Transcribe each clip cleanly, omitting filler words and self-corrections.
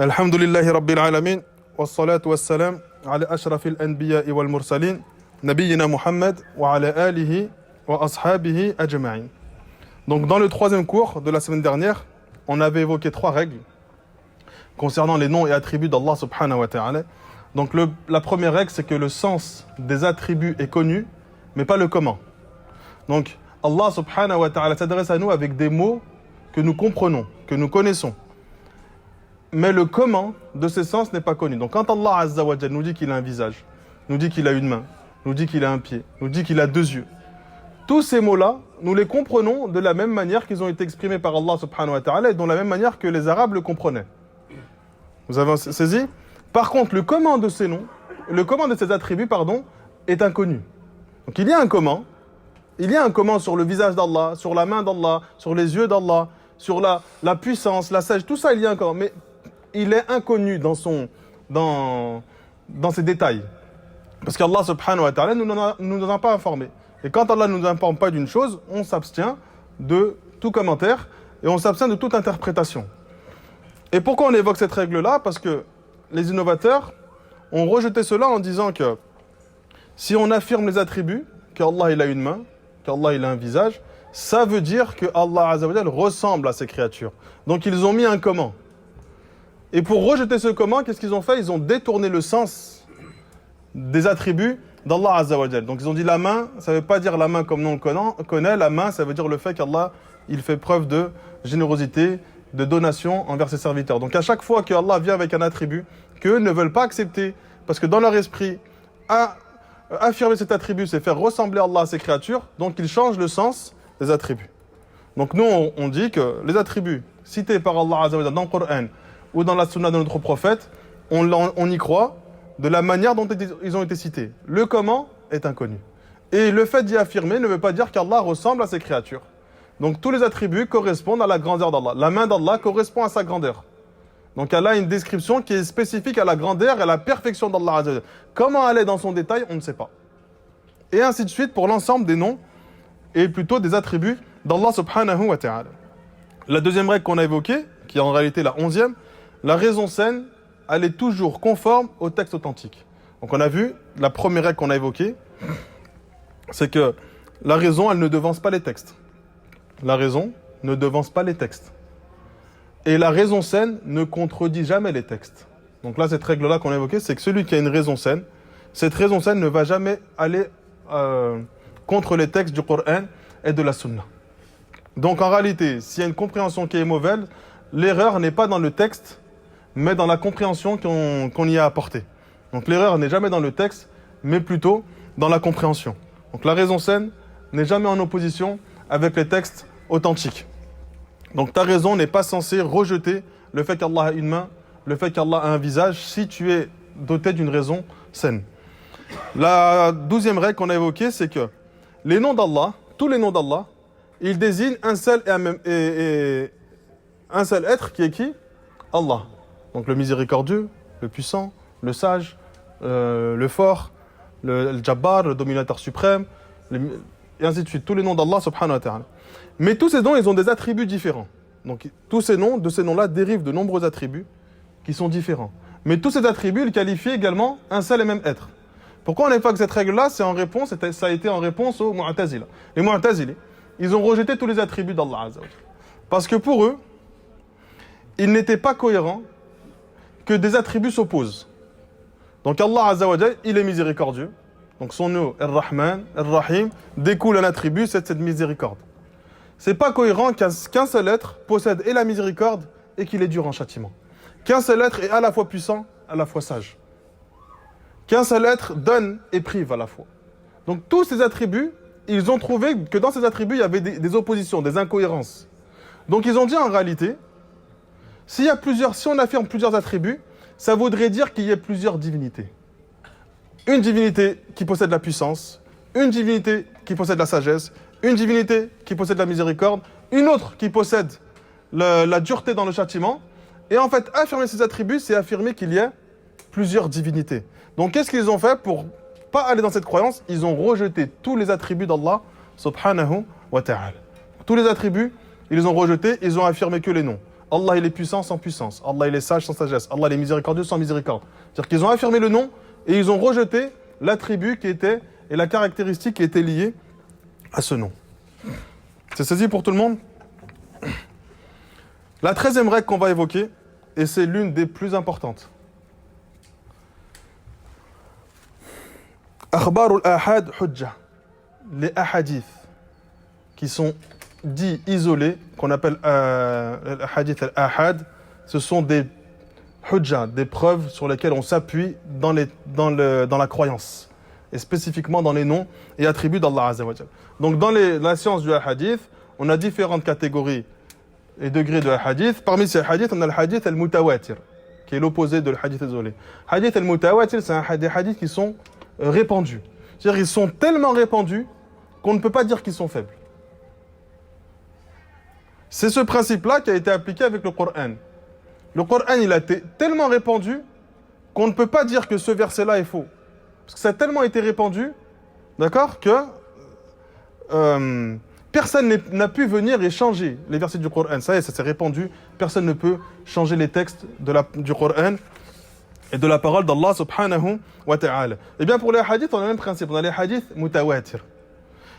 الحمد لله رب العالمين والصلاة والسلام على أشرف الأنبياء والمرسلين نبينا Muhammad وعلى آله وأصحابه أجمعين. Donc dans le troisième cours de la semaine dernière, on avait évoqué trois règles concernant les noms et attributs d'Allah subhanahu wa ta'ala. Donc la première règle, c'est que le sens des attributs est connu, mais pas le comment. Donc Allah subhanahu wa ta'ala s'adresse à nous avec des mots que nous comprenons, que nous connaissons. Mais le comment de ces sens n'est pas connu. Donc quand Allah Azza wa Jal nous dit qu'il a un visage, nous dit qu'il a une main, nous dit qu'il a un pied, nous dit qu'il a deux yeux, tous ces mots-là, nous les comprenons de la même manière qu'ils ont été exprimés par Allah subhanahu wa ta'ala et de la même manière que les Arabes le comprenaient. Vous avez saisi? Par contre, le comment de ces noms, le comment de ces attributs, est inconnu. Donc il y a un comment. Il y a un comment sur le visage d'Allah, sur la main d'Allah, sur les yeux d'Allah, sur la puissance, la sagesse, tout ça, il y a un comment. Mais il est inconnu dans ses détails. Parce qu'Allah subhanahu wa ta'ala nous en a pas informé. Et quand Allah ne nous informe pas d'une chose, on s'abstient de tout commentaire et on s'abstient de toute interprétation. Et pourquoi on évoque cette règle-là? Parce que les innovateurs ont rejeté cela en disant que si on affirme les attributs, qu'Allah il a une main, qu'Allah il a un visage, ça veut dire que Allah Azza wa Jal ressemble à ses créatures. Donc ils ont mis un comment. Et pour rejeter ce comment, qu'est-ce qu'ils ont fait? Ils ont détourné le sens des attributs d'Allah Azza wa Jal. Donc ils ont dit la main, ça ne veut pas dire la main comme nous on connaît. La main, ça veut dire le fait qu'Allah, il fait preuve de générosité, de donation envers ses serviteurs. Donc à chaque fois que Allah vient avec un attribut qu'eux ne veulent pas accepter, parce que dans leur esprit, affirmer cet attribut, c'est faire ressembler Allah à ses créatures, donc ils changent le sens des attributs. Donc nous, on dit que les attributs cités par Allah Azza wa Jal dans le Coran ou dans la Sunna de notre prophète, on y croit de la manière dont ils ont été cités. Le comment est inconnu. Et le fait d'y affirmer ne veut pas dire qu'Allah ressemble à ses créatures. Donc tous les attributs correspondent à la grandeur d'Allah. La main d'Allah correspond à sa grandeur. Donc Allah a une description qui est spécifique à la grandeur et à la perfection d'Allah Azza wa Jal. Comment elle est dans son détail, on ne sait pas. Et ainsi de suite pour l'ensemble des noms et plutôt des attributs d'Allah subhanahu wa ta'ala. La deuxième règle qu'on a évoquée, qui est en réalité la 11e, la raison saine, elle est toujours conforme au texte authentique. Donc on a vu, la première règle qu'on a évoquée, c'est que la raison, elle ne devance pas les textes. La raison ne devance pas les textes. Et la raison saine ne contredit jamais les textes. Donc là, cette règle-là qu'on a évoquée, c'est que celui qui a une raison saine, cette raison saine ne va jamais aller contre les textes du Coran et de la Sunna. Donc en réalité, s'il y a une compréhension qui est mauvaise, l'erreur n'est pas dans le texte, mais dans la compréhension qu'on y a apportée. Donc l'erreur n'est jamais dans le texte, mais plutôt dans la compréhension. Donc la raison saine n'est jamais en opposition avec les textes authentiques. Donc ta raison n'est pas censée rejeter le fait qu'Allah a une main, le fait qu'Allah a un visage, si tu es doté d'une raison saine. La 12e règle qu'on a évoquée, c'est que les noms d'Allah, tous les noms d'Allah, ils désignent un seul être qui est qui? Allah. Donc le miséricordieux, le puissant, le sage, le fort, le Jabbar, le dominateur suprême, et ainsi de suite. Tous les noms d'Allah subhanahu wa ta'ala. Mais tous ces noms, ils ont des attributs différents. Donc tous ces noms, de ces noms-là, dérivent de nombreux attributs qui sont différents. Mais tous ces attributs, ils qualifient également un seul et même être. Pourquoi on évoque cette règle-là? Ça a été en réponse aux Mu'tazila. Les Mu'tazila, ils ont rejeté tous les attributs d'Allah Azza wa Jal. Parce que pour eux, il n'était pas cohérent que des attributs s'opposent. Donc Allah Azza wa Jal, il est miséricordieux. Donc son nom, Ar-Rahman, Ar-Rahim, découle un attribut, c'est cette miséricorde. C'est pas cohérent qu'un seul être possède et la miséricorde et qu'il est dur en châtiment. Qu'un seul être est à la fois puissant, à la fois sage. Qu'un seul être donne et prive à la fois. Donc tous ces attributs, ils ont trouvé que dans ces attributs, il y avait des oppositions, des incohérences. Donc ils ont dit en réalité, si on affirme plusieurs attributs, ça voudrait dire qu'il y ait plusieurs divinités. Une divinité qui possède la puissance, une divinité qui possède la sagesse, une divinité qui possède la miséricorde, une autre qui possède la dureté dans le châtiment. Et en fait, affirmer ces attributs, c'est affirmer qu'il y a plusieurs divinités. Donc qu'est-ce qu'ils ont fait pour pas aller dans cette croyance? Ils ont rejeté tous les attributs d'Allah subhanahu wa ta'ala. Tous les attributs, ils les ont rejetés, ils ont affirmé que les noms. Allah il est puissant sans puissance, Allah il est sage sans sagesse, Allah il est miséricordieux sans miséricorde. C'est-à-dire qu'ils ont affirmé le nom et ils ont rejeté l'attribut qui était et la caractéristique qui était liée à ce nom. C'est saisi pour tout le monde? La 13e règle qu'on va évoquer, et c'est l'une des plus importantes. Akhbarul ahad hujja. Les ahadiths qui sont dits isolés, qu'on appelle hadith al-ahad, ce sont des hujja, des preuves sur lesquelles on s'appuie dans la croyance, et spécifiquement dans les noms et attributs d'Allah Azza wa Jal. Donc dans la science du hadith, on a différentes catégories et degrés de hadith. Parmi ces hadiths, on a le hadith al-mutawatir, qui est l'opposé de le hadith isolé. Hadith al-mutawatir, c'est des hadiths qui sont répandus. C'est-à-dire qu'ils sont tellement répandus qu'on ne peut pas dire qu'ils sont faibles. C'est ce principe-là qui a été appliqué avec le Coran. Le Coran, il a été tellement répandu qu'on ne peut pas dire que ce verset-là est faux. Parce que ça a tellement été répandu, d'accord, que personne n'a pu venir et changer les versets du Coran. Ça y est, ça s'est répandu. Personne ne peut changer les textes du Coran et de la parole d'Allah subhanahu wa ta'ala. Et bien pour les hadiths, on a le même principe. On a les hadiths mutawatir.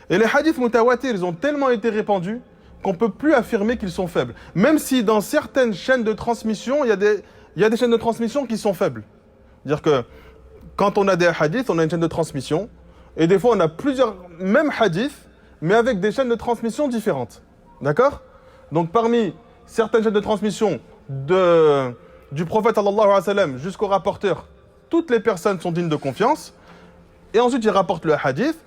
Et les hadiths mutawatir, ils ont tellement été répandus qu'on ne peut plus affirmer qu'ils sont faibles. Même si dans certaines chaînes de transmission, il y a des chaînes de transmission qui sont faibles. C'est-à-dire que quand on a des hadiths, on a une chaîne de transmission. Et des fois, on a plusieurs mêmes hadiths, mais avec des chaînes de transmission différentes. D'accord? Donc parmi certaines chaînes de transmission du prophète sallallahu alayhi wa sallam jusqu'au rapporteur, toutes les personnes sont dignes de confiance. Et ensuite, il rapporte le hadith.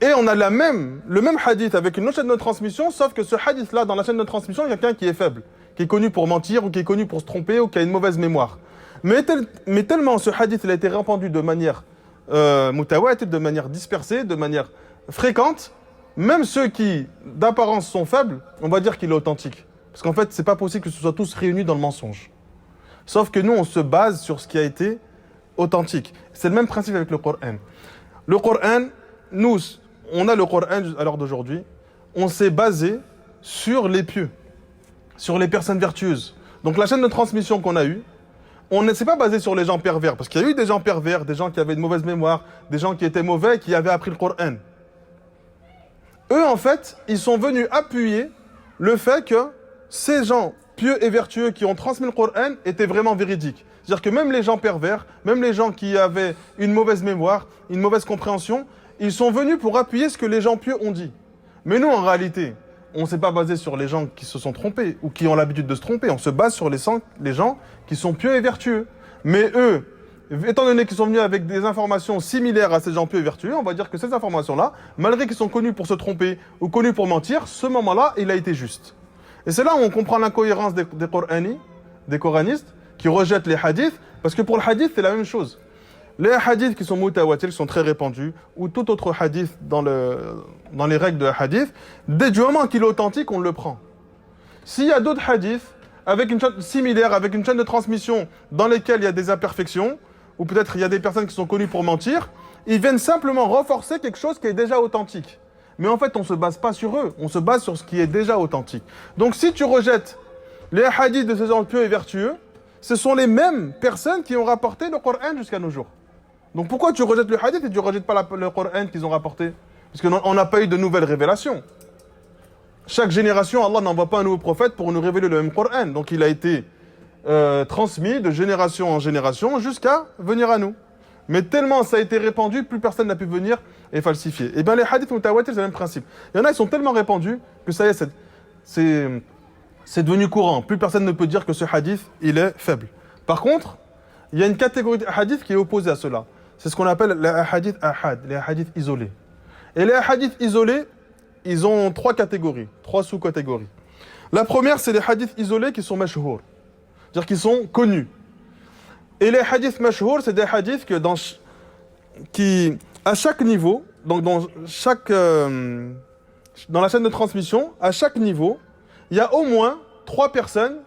Et on a le même hadith avec une autre chaîne de transmission, sauf que ce hadith-là, dans la chaîne de transmission, il y a quelqu'un qui est faible, qui est connu pour mentir, ou qui est connu pour se tromper, ou qui a une mauvaise mémoire. Mais tellement ce hadith il a été répandu de manière mutawatir, de manière dispersée, de manière fréquente, même ceux qui, d'apparence, sont faibles, on va dire qu'il est authentique. Parce qu'en fait, c'est pas possible que ce soit tous réunis dans le mensonge. Sauf que nous, on se base sur ce qui a été authentique. C'est le même principe avec le Coran. Le Coran, nous, on a le Coran à l'heure d'aujourd'hui, on s'est basé sur les pieux, sur les personnes vertueuses. Donc la chaîne de transmission qu'on a eue, on ne s'est pas basé sur les gens pervers, parce qu'il y a eu des gens pervers, des gens qui avaient une mauvaise mémoire, des gens qui étaient mauvais, qui avaient appris le Coran. Eux, en fait, ils sont venus appuyer le fait que ces gens pieux et vertueux qui ont transmis le Coran étaient vraiment véridiques. C'est-à-dire que même les gens pervers, même les gens qui avaient une mauvaise mémoire, une mauvaise compréhension, ils sont venus pour appuyer ce que les gens pieux ont dit. Mais nous, en réalité, on ne s'est pas basé sur les gens qui se sont trompés ou qui ont l'habitude de se tromper. On se base sur les gens qui sont pieux et vertueux. Mais eux, étant donné qu'ils sont venus avec des informations similaires à ces gens pieux et vertueux, on va dire que ces informations-là, malgré qu'ils sont connus pour se tromper ou connus pour mentir, ce moment-là, il a été juste. Et c'est là où on comprend l'incohérence des coranistes qui rejettent les hadiths, parce que pour le hadith, c'est la même chose. Les hadiths qui sont mutawatir, qui sont très répandus, ou tout autre hadith dans les règles de hadith, dès du moment qu'il est authentique, on le prend. S'il y a d'autres hadiths avec une chaîne similaire, avec une chaîne de transmission dans lesquelles il y a des imperfections, ou peut-être il y a des personnes qui sont connues pour mentir, ils viennent simplement renforcer quelque chose qui est déjà authentique. Mais en fait, on ne se base pas sur eux, on se base sur ce qui est déjà authentique. Donc si tu rejettes les hadiths de ces gens pieux et vertueux, ce sont les mêmes personnes qui ont rapporté le Coran jusqu'à nos jours. Donc pourquoi tu rejettes le hadith et tu ne rejettes pas le Coran qu'ils ont rapporté? Parce qu'on n'a pas eu de nouvelles révélations. Chaque génération, Allah n'envoie pas un nouveau prophète pour nous révéler le même Coran. Donc il a été transmis de génération en génération jusqu'à venir à nous. Mais tellement ça a été répandu, plus personne n'a pu venir et falsifier. Et bien les hadiths mutawatir, c'est le même principe. Il y en a, ils sont tellement répandus que ça y est, c'est devenu courant. Plus personne ne peut dire que ce hadith, il est faible. Par contre, il y a une catégorie de hadiths qui est opposée à cela. C'est ce qu'on appelle les hadiths ahad, les hadiths isolés. Et les hadiths isolés, ils ont trois catégories, trois sous-catégories. La première, c'est les hadiths isolés qui sont mashhour, c'est-à-dire qui sont connus. Et les hadiths mashhour, c'est des hadiths qui, à chaque niveau, donc dans la chaîne de transmission, à chaque niveau, il y a au moins 3 personnes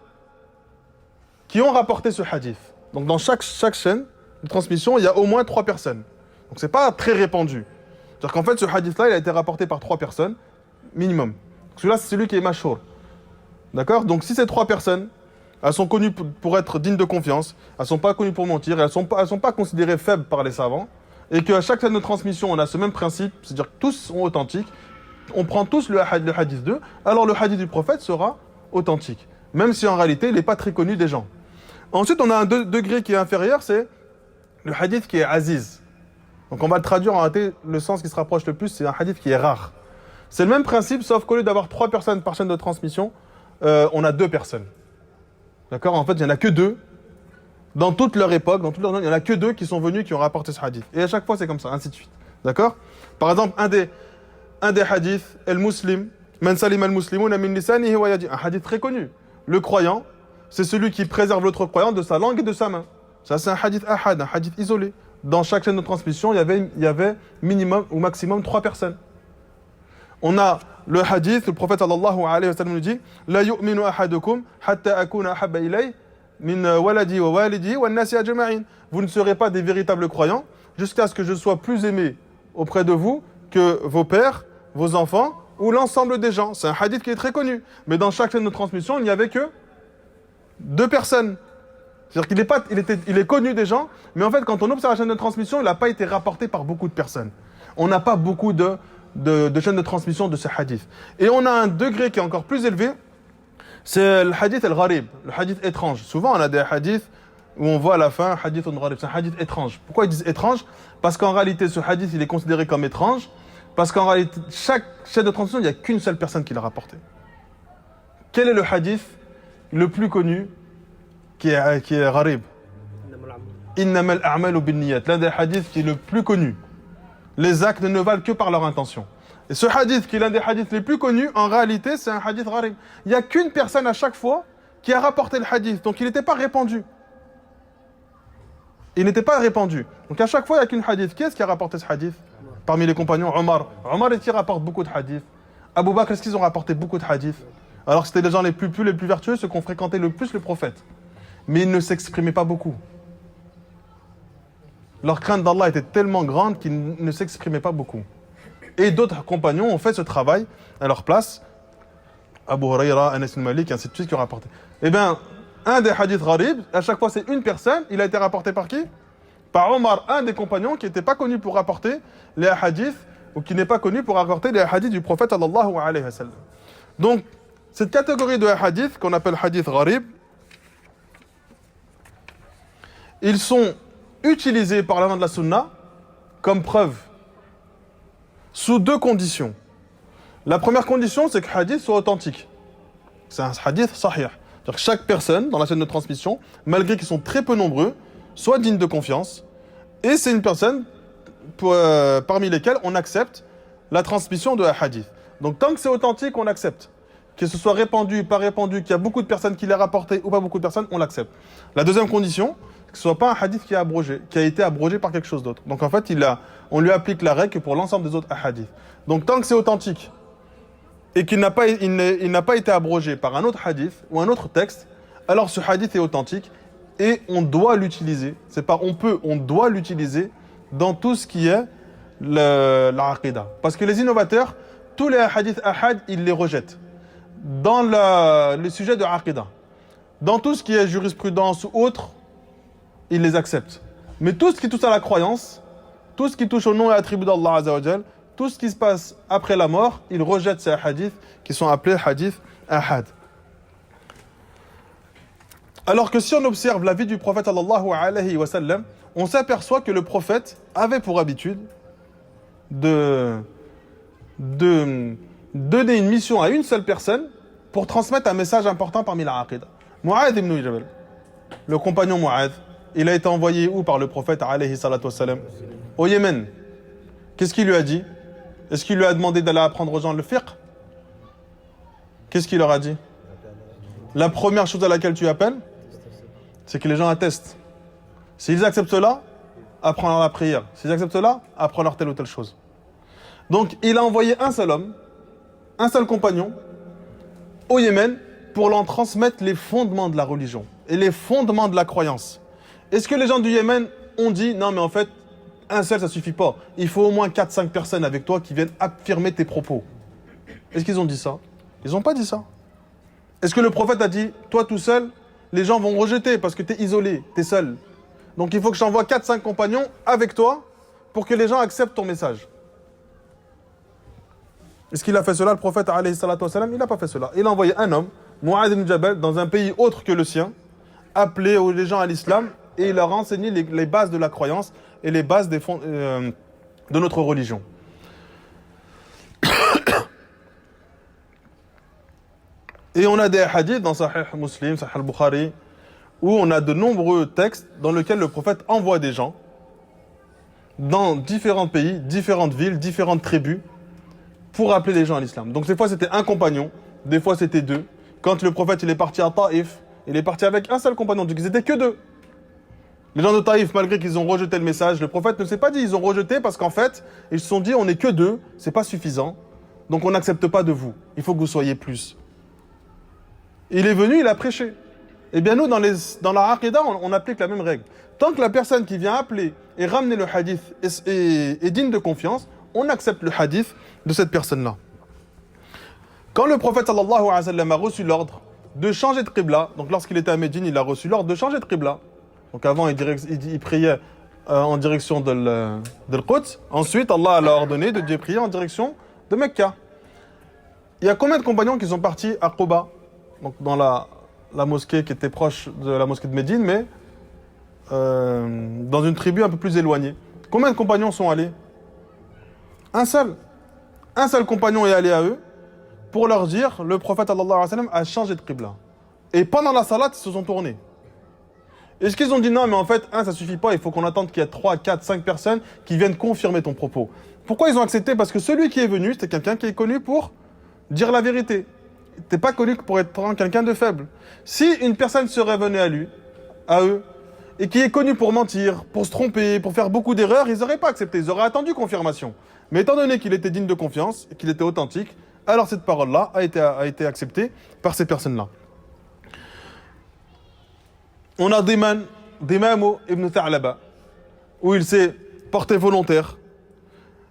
qui ont rapporté ce hadith. Donc dans chaque chaîne de transmission, il y a au moins 3 personnes. Donc c'est pas très répandu. C'est-à-dire qu'en fait, ce hadith-là, il a été rapporté par 3 personnes, minimum. Celui-là, c'est celui qui est mashhour. D'accord? Donc si ces 3 personnes, elles sont connues pour être dignes de confiance, elles ne sont pas connues pour mentir, elles ne sont pas considérées faibles par les savants, et qu'à chaque chaîne de transmission, on a ce même principe, c'est-à-dire que tous sont authentiques, on prend tous le hadith d'eux, alors le hadith du prophète sera authentique, même si en réalité, il n'est pas très connu des gens. Ensuite, on a un degré qui est inférieur, c'est le hadith qui est aziz. Donc on va le traduire en réalité, le sens qui se rapproche le plus, c'est un hadith qui est rare. C'est le même principe, sauf qu'au lieu d'avoir 3 personnes par chaîne de transmission, on a 2 personnes. D'accord? En fait, il n'y en a que 2. Dans toute leur époque, dans toute leur... il n'y en a que 2 qui sont venus, qui ont rapporté ce hadith. Et à chaque fois, c'est comme ça, ainsi de suite. D'accord? Par exemple, un des hadiths, al-muslim, man salim al-muslimuna min lisanihi wa yadihi. Un hadith très connu. Le croyant, c'est celui qui préserve l'autre croyant de sa langue et de sa main. Ça, c'est un hadith ahad, un hadith isolé. Dans chaque chaîne de transmission, il y avait minimum ou maximum 3 personnes. On a le hadith, le prophète sallallahu alayhi wa sallam nous dit La yu'minu ahadukum hatta akuna ahabba ilay min waladi wa walidi wa nasi ajma'in. Vous ne serez pas des véritables croyants jusqu'à ce que je sois plus aimé auprès de vous que vos pères, vos enfants ou l'ensemble des gens. C'est un hadith qui est très connu. Mais dans chaque chaîne de transmission, il n'y avait que 2 personnes. C'est-à-dire qu'il est connu des gens, mais en fait, quand on observe la chaîne de transmission, il n'a pas été rapporté par beaucoup de personnes. On n'a pas beaucoup de chaînes de transmission de ce hadith. Et on a un degré qui est encore plus élevé, c'est le hadith al-gharib, le hadith étrange. Souvent, on a des hadiths où on voit à la fin hadith al-gharib, c'est un hadith étrange. Pourquoi ils disent étrange? Parce qu'en réalité, ce hadith, il est considéré comme étrange, parce qu'en réalité, chaque chaîne de transmission, il n'y a qu'une seule personne qui l'a rapporté. Quel est le hadith le plus connu qui est gharib? Innamal a'malu binniyat, l'un des hadiths qui est le plus connu. Les actes ne valent que par leur intention. Et ce hadith, qui est l'un des hadiths les plus connus, en réalité, c'est un hadith gharib. Il n'y a qu'une personne à chaque fois qui a rapporté le hadith. Donc il n'était pas répandu. Il n'était pas répandu. Donc à chaque fois, il n'y a qu'une hadith. Qui est-ce qui a rapporté ce hadith? Parmi les compagnons, Omar. Omar, est-ce qu'il rapporte beaucoup de hadiths? Abu Bakr, est-ce qu'ils ont rapporté beaucoup de hadiths? Alors que c'était les gens les plus purs, les plus vertueux, ceux qui ont fréquenté le plus le prophète. Mais ils ne s'exprimaient pas beaucoup. Leur crainte d'Allah était tellement grande qu'ils ne s'exprimaient pas beaucoup. Et d'autres compagnons ont fait ce travail à leur place. Abu Huraira, Anas ibn Malik, ainsi de suite, qui ont rapporté. Eh bien, un des hadiths gharib, à chaque fois c'est une personne, il a été rapporté par qui? Par Omar, un des compagnons qui n'était pas connu pour rapporter les hadiths, ou qui n'est pas connu pour rapporter les hadiths du prophète sallallahu alayhi wa sallam. Donc, cette catégorie de hadiths, qu'on appelle hadith gharib, ils sont utilisés par l'avant de la sunna comme preuve sous 2 conditions. La première condition, c'est que le hadith soit authentique. C'est un hadith sahih. C'est-à-dire que chaque personne dans la chaîne de transmission, malgré qu'ils sont très peu nombreux, soit digne de confiance, et c'est une personne parmi lesquelles on accepte la transmission de un hadith. Donc tant que c'est authentique, on accepte. Que ce soit répandu, pas répandu, qu'il y a beaucoup de personnes qui l'aient rapporté ou pas beaucoup de personnes, on l'accepte. La deuxième condition, que ce soit pas un hadith qui a été abrogé par quelque chose d'autre. Donc en fait, on lui applique la règle pour l'ensemble des autres hadiths. Donc tant que c'est authentique et qu'il n'a pas été abrogé par un autre hadith ou un autre texte, alors ce hadith est authentique et on doit l'utiliser. C'est pas on doit l'utiliser dans tout ce qui est la aqidah. Parce que les innovateurs, tous les hadiths ahad, ils les rejettent. Dans les sujets de aqidah, dans tout ce qui est jurisprudence ou autre, ils les acceptent. Mais tout ce qui touche à la croyance, tout ce qui touche au nom et attribut d'Allah Azza wa Jal, tout ce qui se passe après la mort, ils rejettent ces hadiths qui sont appelés hadiths ahad. Alors que si on observe la vie du prophète sallallahu alayhi wa sallam, on s'aperçoit que le prophète avait pour habitude de donner une mission à une seule personne pour transmettre un message important parmi la aqidah. Mu'adh ibn Jabal, le compagnon Mu'adh, il a été envoyé où par le prophète alayhi salatu wassalam? Au Yémen. Qu'est-ce qu'il lui a dit? Est-ce qu'il lui a demandé d'aller apprendre aux gens le fiqh? Qu'est-ce qu'il leur a dit? La première chose à laquelle tu appelles, c'est que les gens attestent. S'ils acceptent cela, apprends-leur la prière. S'ils acceptent cela, apprends-leur telle ou telle chose. Donc, il a envoyé un seul homme, un seul compagnon, au Yémen, pour leur transmettre les fondements de la religion et les fondements de la croyance. Est-ce que les gens du Yémen ont dit, non mais en fait, un seul ça suffit pas, il faut au moins 4-5 personnes avec toi qui viennent affirmer tes propos? Est-ce qu'ils ont dit ça? Ils n'ont pas dit ça. Est-ce que le prophète a dit, toi tout seul, les gens vont rejeter parce que tu es isolé, tu es seul. Donc il faut que je t'envoie 4-5 compagnons avec toi pour que les gens acceptent ton message. Est-ce qu'il a fait cela, le prophète alayhi salatu wassalam? Il n'a pas fait cela. Il a envoyé un homme, Mu'adh ibn Jabal, dans un pays autre que le sien, appeler les gens à l'islam et il leur a enseigné les bases de la croyance et les bases de notre religion. Et on a des hadiths dans Sahih Muslim, Sahih al-Bukhari, où on a de nombreux textes dans lesquels le prophète envoie des gens dans différents pays, différentes villes, différentes tribus, pour appeler les gens à l'islam. Donc des fois c'était un compagnon, des fois c'était deux. Quand le prophète il est parti à Taïf, il est parti avec un seul compagnon, donc ils étaient que deux. Les gens de Taïf, malgré qu'ils ont rejeté le message, le prophète ne s'est pas dit, ils ont rejeté parce qu'en fait, ils se sont dit, on n'est que deux, c'est pas suffisant, donc on n'accepte pas de vous, il faut que vous soyez plus. Il est venu, il a prêché. Eh bien nous, dans la Aqidah, on applique la même règle. Tant que la personne qui vient appeler et ramener le hadith est digne de confiance, on accepte le hadith de cette personne-là. Quand le prophète sallallahu alayhi wa sallam a reçu l'ordre de changer de qibla, donc lorsqu'il était à Médine, il a reçu l'ordre de changer de qibla. Donc avant, il priait en direction de l'Quds. Ensuite, Allah l'a ordonné de prier en direction de Mecca. Il y a combien de compagnons qui sont partis à Quba, donc dans la mosquée qui était proche de la mosquée de Médine, mais dans une tribu un peu plus éloignée. Combien de compagnons sont allés? Un seul. Un seul compagnon est allé à eux pour leur dire, le prophète sallallahu alayhi wa sallam a changé de qibla. Et pendant la salat, ils se sont tournés. Est-ce qu'ils ont dit non, mais en fait, ça suffit pas, il faut qu'on attende qu'il y ait 3, 4, 5 personnes qui viennent confirmer ton propos. Pourquoi ils ont accepté? Parce que celui qui est venu, c'était quelqu'un qui est connu pour dire la vérité. T'es pas connu pour être quelqu'un de faible. Si une personne serait venue à eux, et qui est connu pour mentir, pour se tromper, pour faire beaucoup d'erreurs, ils n'auraient pas accepté, ils auraient attendu confirmation. Mais étant donné qu'il était digne de confiance, et qu'il était authentique, alors cette parole-là a été acceptée par ces personnes-là. On a Dimam ibn Tha'laba, où il s'est porté volontaire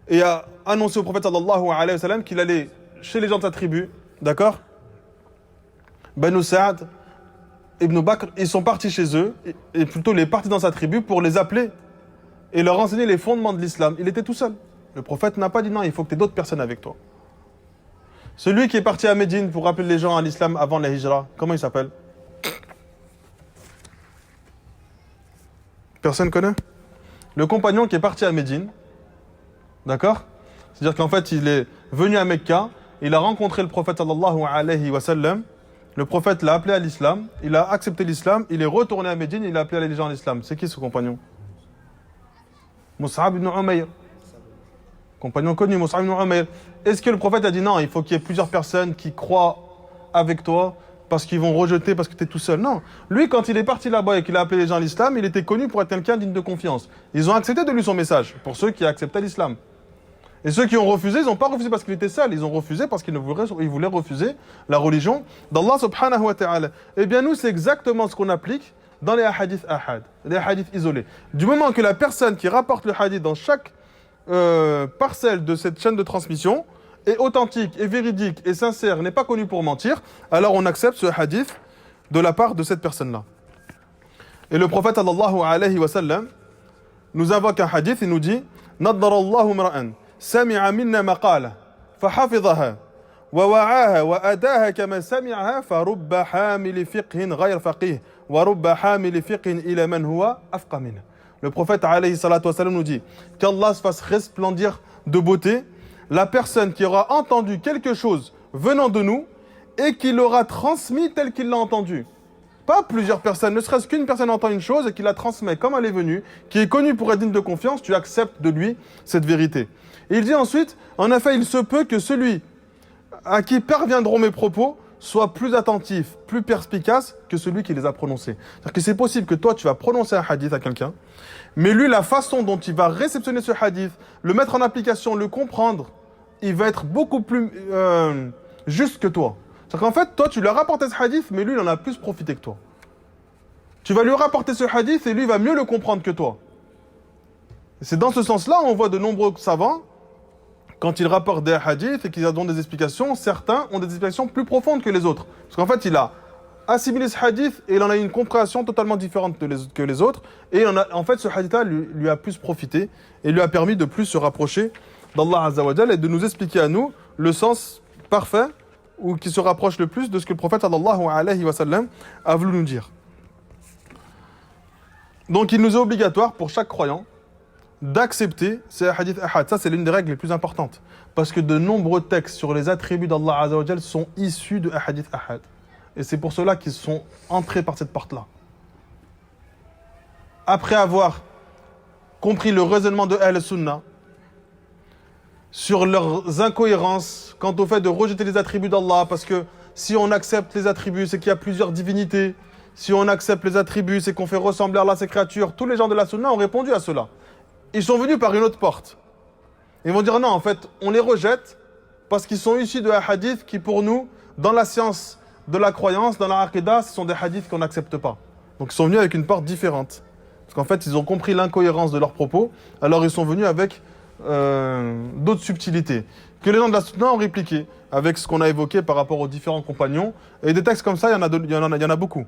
et a annoncé au prophète sallallahu alayhi wa sallam qu'il allait chez les gens de sa tribu, d'accord? Banu Sa'd, Ibn Bakr, ils sont partis chez eux, et plutôt il est parti dans sa tribu pour les appeler et leur enseigner les fondements de l'islam. Il était tout seul. Le prophète n'a pas dit non, il faut que tu aies d'autres personnes avec toi. Celui qui est parti à Médine pour appeler les gens à l'islam avant la hijra, comment il s'appelle? Personne connaît? Le compagnon qui est parti à Médine, d'accord? C'est-à-dire qu'en fait, il est venu à Mecca, il a rencontré le prophète sallallahu alayhi wa sallam, le prophète l'a appelé à l'islam, il a accepté l'islam, il est retourné à Médine, il a appelé les gens à l'islam. C'est qui ce compagnon? Mus'ab ibn Umayr. Compagnon connu, Mus'ab ibn Umayr. Est-ce que le prophète a dit non, il faut qu'il y ait plusieurs personnes qui croient avec toi parce qu'ils vont rejeter parce que tu es tout seul? Non. Lui, quand il est parti là-bas et qu'il a appelé les gens à l'islam, il était connu pour être quelqu'un digne de confiance. Ils ont accepté de lui son message, pour ceux qui acceptaient l'islam. Et ceux qui ont refusé, ils n'ont pas refusé parce qu'il était seul, ils ont refusé parce qu'ils voulaient refuser la religion d'Allah subhanahu wa ta'ala. Eh bien nous, c'est exactement ce qu'on applique dans les hadiths ahad, les hadiths isolés. Du moment que la personne qui rapporte le hadith dans chaque parcelle de cette chaîne de transmission est authentique, est véridique, est sincère, n'est pas connue pour mentir, alors on accepte ce hadith de la part de cette personne-là. Et le prophète sallallahu alayhi wa sallam nous invoque un hadith, il nous dit « Naddarallahu mar'an » سمع منا مقالة فحفظها ووعاها وأداها كما سمعها فرب حامل فقه غير فقيه ورب حامل فقه إلى من هو أفقه منه. Le prophète alayhi salatu wa sallam nous dit qu'Allah se fasse resplendir de beauté la personne qui aura entendu quelque chose venant de nous et qui l'aura transmis tel qu'il l'a entendu. Pas plusieurs personnes, ne serait-ce qu'une personne entend une chose et qui la transmet comme elle est venue, qui est connue pour être digne de confiance, tu acceptes de lui cette vérité. Et il dit ensuite, en effet, il se peut que celui à qui parviendront mes propos soit plus attentif, plus perspicace que celui qui les a prononcés. C'est-à-dire que c'est possible que toi, tu vas prononcer un hadith à quelqu'un, mais lui, la façon dont il va réceptionner ce hadith, le mettre en application, le comprendre, il va être beaucoup plus juste que toi. C'est-à-dire qu'en fait, toi, tu lui as rapporté ce hadith, mais lui, il en a plus profité que toi. Tu vas lui rapporter ce hadith et lui, il va mieux le comprendre que toi. C'est dans ce sens-là, on voit de nombreux savants, quand ils rapportent des hadiths et qu'ils donnent des explications, certains ont des explications plus profondes que les autres. Parce qu'en fait, il a assimilé ce hadith et il en a une compréhension totalement différente que les autres. Et en fait, ce hadith-là lui a plus profité et lui a permis de plus se rapprocher d'Allah Azza wa Jal et de nous expliquer à nous le sens parfait ou qui se rapproche le plus de ce que le prophète sallallahu alayhi wa sallam a voulu nous dire. Donc il nous est obligatoire pour chaque croyant d'accepter ces hadiths ahad. Ça, c'est l'une des règles les plus importantes. Parce que de nombreux textes sur les attributs d'Allah Azza wa Jal sont issus de hadiths ahad. Et c'est pour cela qu'ils sont entrés par cette porte-là. Après avoir compris le raisonnement de Ahl-Sunnah sur leurs incohérences quant au fait de rejeter les attributs d'Allah, parce que si on accepte les attributs, c'est qu'il y a plusieurs divinités. Si on accepte les attributs, c'est qu'on fait ressembler à Allah ses créatures. Tous les gens de la Sunna ont répondu à cela. Ils sont venus par une autre porte. Ils vont dire non, en fait, on les rejette parce qu'ils sont issus de hadiths qui, pour nous, dans la science de la croyance, dans la aqidah, ce sont des hadiths qu'on n'accepte pas. Donc ils sont venus avec une porte différente. Parce qu'en fait, ils ont compris l'incohérence de leurs propos, alors ils sont venus avec d'autres subtilités. Que les gens de la Sunna ont répliqué avec ce qu'on a évoqué par rapport aux différents compagnons. Et des textes comme ça, il y en a beaucoup.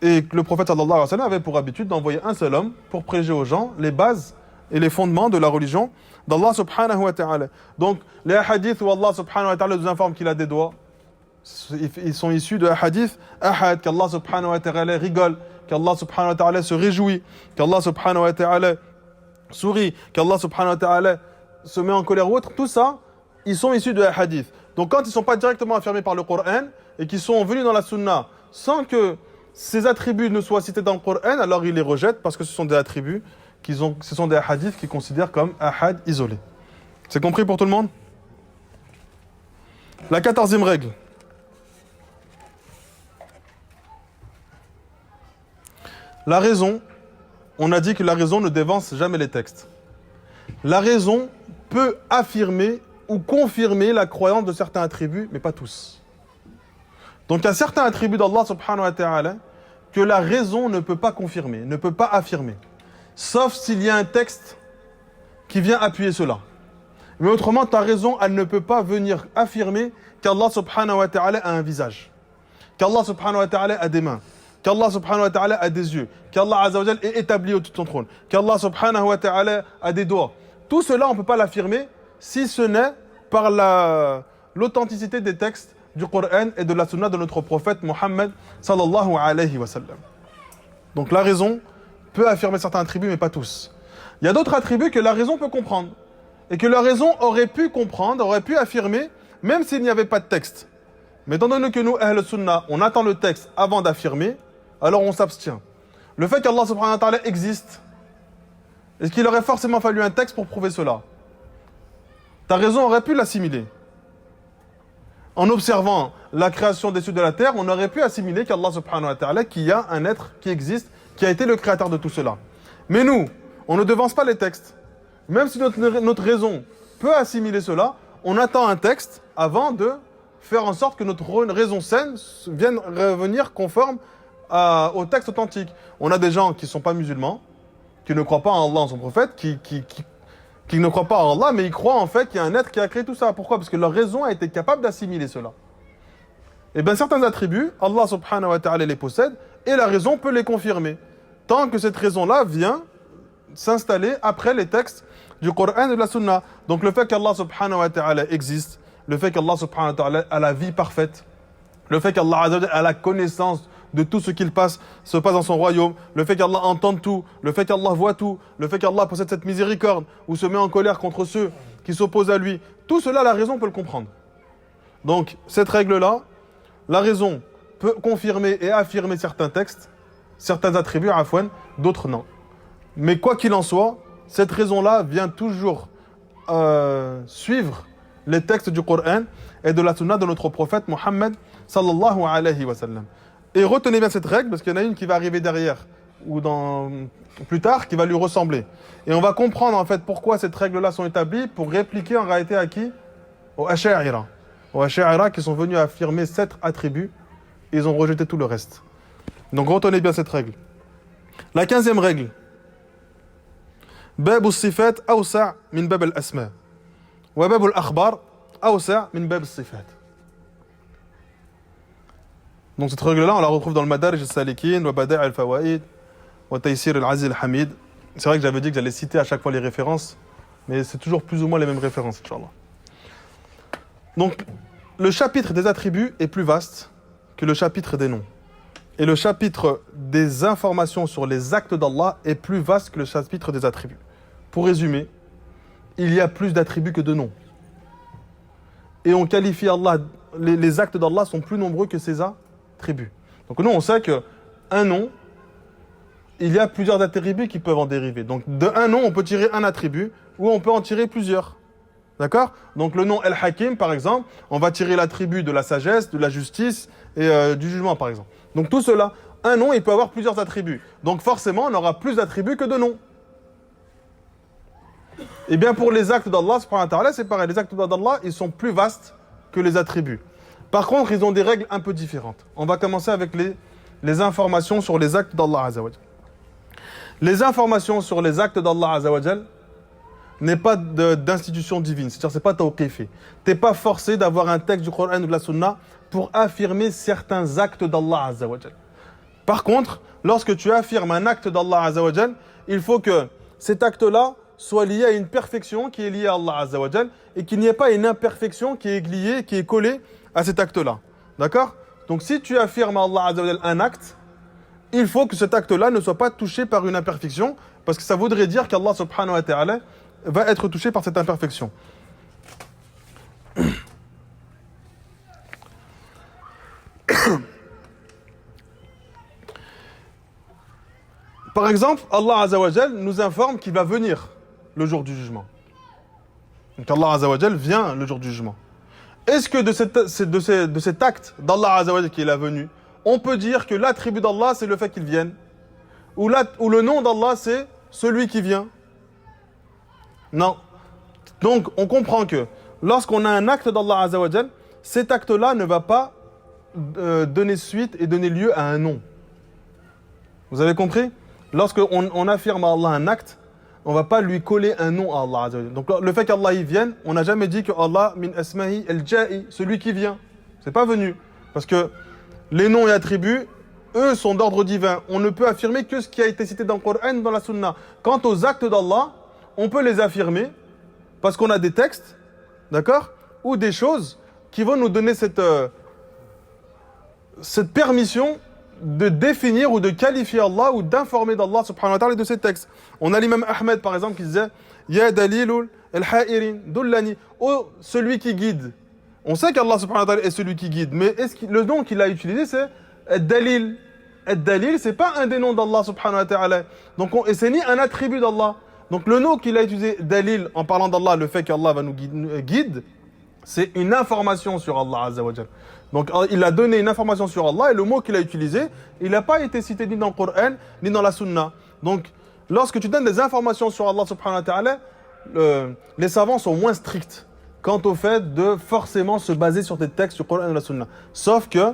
Et le prophète sallallahu alayhi wa sallam avait pour habitude d'envoyer un seul homme pour prêcher aux gens les bases et les fondements de la religion d'Allah subhanahu wa ta'ala. Donc, les hadiths où Allah subhanahu wa ta'ala nous informe qu'il a des doigts, ils sont issus de hadiths ahad, qu'Allah subhanahu wa ta'ala rigole, qu'Allah subhanahu wa ta'ala se réjouit, qu'Allah subhanahu wa ta'ala sourit, qu'Allah subhanahu wa ta'ala se met en colère ou autre. Tout ça, ils sont issus de hadiths. Donc, quand ils ne sont pas directement affirmés par le Coran et qu'ils sont venus dans la Sunna sans que ces attributs ne soient cités dans le Coran, alors ils les rejettent parce que ce sont des attributs, ce sont des hadiths qu'ils considèrent comme ahad isolés. C'est compris pour tout le monde? La 14e règle. La raison, on a dit que la raison ne dévance jamais les textes. La raison peut affirmer ou confirmer la croyance de certains attributs, mais pas tous. Donc il y a certains attributs d'Allah subhanahu wa ta'ala que la raison ne peut pas confirmer, ne peut pas affirmer. Sauf s'il y a un texte qui vient appuyer cela. Mais autrement, ta raison, elle ne peut pas venir affirmer qu'Allah subhanahu wa ta'ala a un visage, qu'Allah subhanahu wa ta'ala a des mains, qu'Allah subhanahu wa ta'ala a des yeux, qu'Allah azza wa jal est établi au-dessus de son trône, qu'Allah subhanahu wa ta'ala a des doigts. Tout cela, on ne peut pas l'affirmer si ce n'est par l'authenticité des textes du Coran et de la Sunna de notre prophète Mohammed sallallahu alayhi wa sallam. Donc la raison peut affirmer certains attributs, mais pas tous. Il y a d'autres attributs que la raison peut comprendre et que la raison aurait pu comprendre, aurait pu affirmer, même s'il n'y avait pas de texte. Mais étant donné que nous, Ahl Sunnah, on attend le texte avant d'affirmer, alors on s'abstient. Le fait qu'Allah subhanahu wa ta'ala existe, est-ce qu'il aurait forcément fallu un texte pour prouver cela? Ta raison aurait pu l'assimiler. En observant la création des cieux de la terre, on aurait pu assimiler qu'Allah subhanahu wa ta'ala, qu'il y a un être qui existe, qui a été le créateur de tout cela. Mais nous, on ne devance pas les textes. Même si notre raison peut assimiler cela, on attend un texte avant de faire en sorte que notre raison saine vienne revenir conforme au texte authentique. On a des gens qui ne sont pas musulmans, qui ne croient pas en Allah, en son prophète, qui ne croient pas en Allah, mais ils croient en fait qu'il y a un être qui a créé tout ça. Pourquoi? Parce que leur raison a été capable d'assimiler cela. Et bien certains attributs, Allah subhanahu wa ta'ala les possède, et la raison peut les confirmer. Tant que cette raison-là vient s'installer après les textes du Coran et de la Sunna. Donc le fait qu'Allah subhanahu wa ta'ala existe, le fait qu'Allah subhanahu wa ta'ala a la vie parfaite, le fait qu'Allah a la connaissance de tout ce qu'il se passe dans son royaume, le fait qu'Allah entend tout, le fait qu'Allah voit tout, le fait qu'Allah possède cette miséricorde ou se met en colère contre ceux qui s'opposent à lui, tout cela, la raison peut le comprendre. Donc, cette règle-là, la raison peut confirmer et affirmer certains textes, certains attributs, afwan, d'autres non. Mais quoi qu'il en soit, cette raison-là vient toujours suivre les textes du Coran et de la Sunna de notre prophète Mohammed sallallahu alayhi wa sallam. Et retenez bien cette règle, parce qu'il y en a une qui va arriver derrière, ou plus tard, qui va lui ressembler. Et on va comprendre en fait pourquoi ces règles-là sont établies, pour répliquer en réalité à qui? Aux Ash'a'ira. Aux Ash'a'ira qui sont venus affirmer 7 attributs, et ils ont rejeté tout le reste. Donc retenez bien cette règle. La 15e règle. باب الصفات أوسع من باب الأسماء وباب الأخبار أوسع من باب الصفات. Donc cette règle-là, on la retrouve dans le Madarij al-Salikin, wa Bada' al-Fawaid, wa Taysir al-Aziz al-Hamid. C'est vrai que j'avais dit que j'allais citer à chaque fois les références, mais c'est toujours plus ou moins les mêmes références, Inch'Allah. Donc, le chapitre des attributs est plus vaste que le chapitre des noms. Et le chapitre des informations sur les actes d'Allah est plus vaste que le chapitre des attributs. Pour résumer, il y a plus d'attributs que de noms. Et on qualifie Allah, les actes d'Allah sont plus nombreux que ses attributs. Donc nous, on sait qu'un nom, il y a plusieurs attributs qui peuvent en dériver. Donc d'un nom, on peut tirer un attribut ou on peut en tirer plusieurs. D'accord? Donc le nom El-Hakim, par exemple, on va tirer l'attribut de la sagesse, de la justice et du jugement, par exemple. Donc tout cela, un nom, il peut avoir plusieurs attributs. Donc forcément, on aura plus d'attributs que de noms. Et bien pour les actes d'Allah, c'est pareil. Les actes d'Allah, ils sont plus vastes que les attributs. Par contre, ils ont des règles un peu différentes. On va commencer avec les informations sur les actes d'Allah Azzawajal. Les informations sur les actes d'Allah Azzawajal n'est pas d'institution divine, c'est-à-dire c'est pas tawqifi. T'es pas forcé d'avoir un texte du Coran ou de la Sunna pour affirmer certains actes d'Allah Azzawajal. Par contre, lorsque tu affirmes un acte d'Allah Azzawajal, il faut que cet acte-là soit lié à une perfection qui est liée à Allah Azzawajal et qu'il n'y ait pas une imperfection qui est liée, qui est collée à cet acte-là. D'accord? Donc si tu affirmes à Allah Azzawajal un acte, il faut que cet acte-là ne soit pas touché par une imperfection, parce que ça voudrait dire qu'Allah subhanahu wa ta'ala va être touché par cette imperfection. Par exemple, Allah Azzawajal nous informe qu'il va venir le jour du jugement. Donc Allah Azzawajal vient le jour du jugement. Est-ce que de cet acte d'Allah Azzawajal qui est la venue, on peut dire que l'attribut d'Allah c'est le fait qu'il vienne, ou le nom d'Allah c'est celui qui vient? Non. Donc on comprend que lorsqu'on a un acte d'Allah Azzawajal, cet acte-là ne va pas donner suite et donner lieu à un nom. Vous avez compris? Lorsqu'on affirme à Allah un acte, on ne va pas lui coller un nom à Allah Azzawajal. Donc le fait qu'Allah y vienne, on n'a jamais dit que Allah min asmahi al-ja'i, celui qui vient. C'est pas venu. Parce que les noms et attributs, eux, sont d'ordre divin. On ne peut affirmer que ce qui a été cité dans le Coran, dans la Sunna. Quant aux actes d'Allah, on peut les affirmer parce qu'on a des textes, d'accord, ou des choses qui vont nous donner cette permission de définir ou de qualifier Allah ou d'informer d'Allah subhanahu wa ta'ala de ces textes. On a l'imam Ahmed par exemple qui disait Ya dalilul al-ha'irin dullani, oh celui qui guide. On sait qu'Allah subhanahu wa ta'ala est celui qui guide, mais le nom qu'il a utilisé c'est Ad-Dalil. Ad-Dalil, c'est pas un des noms d'Allah subhanahu wa ta'ala. Donc et c'est ni un attribut d'Allah. Donc le nom qu'il a utilisé, Dalil, en parlant d'Allah, le fait qu'Allah va nous guide, c'est une information sur Allah Azzawajal. Donc il a donné une information sur Allah et le mot qu'il a utilisé, il n'a pas été cité ni dans le Coran, ni dans la Sunna. Donc lorsque tu donnes des informations sur Allah subhanahu wa ta'ala, les savants sont moins stricts quant au fait de forcément se baser sur des textes du Coran et de la Sunna. Sauf que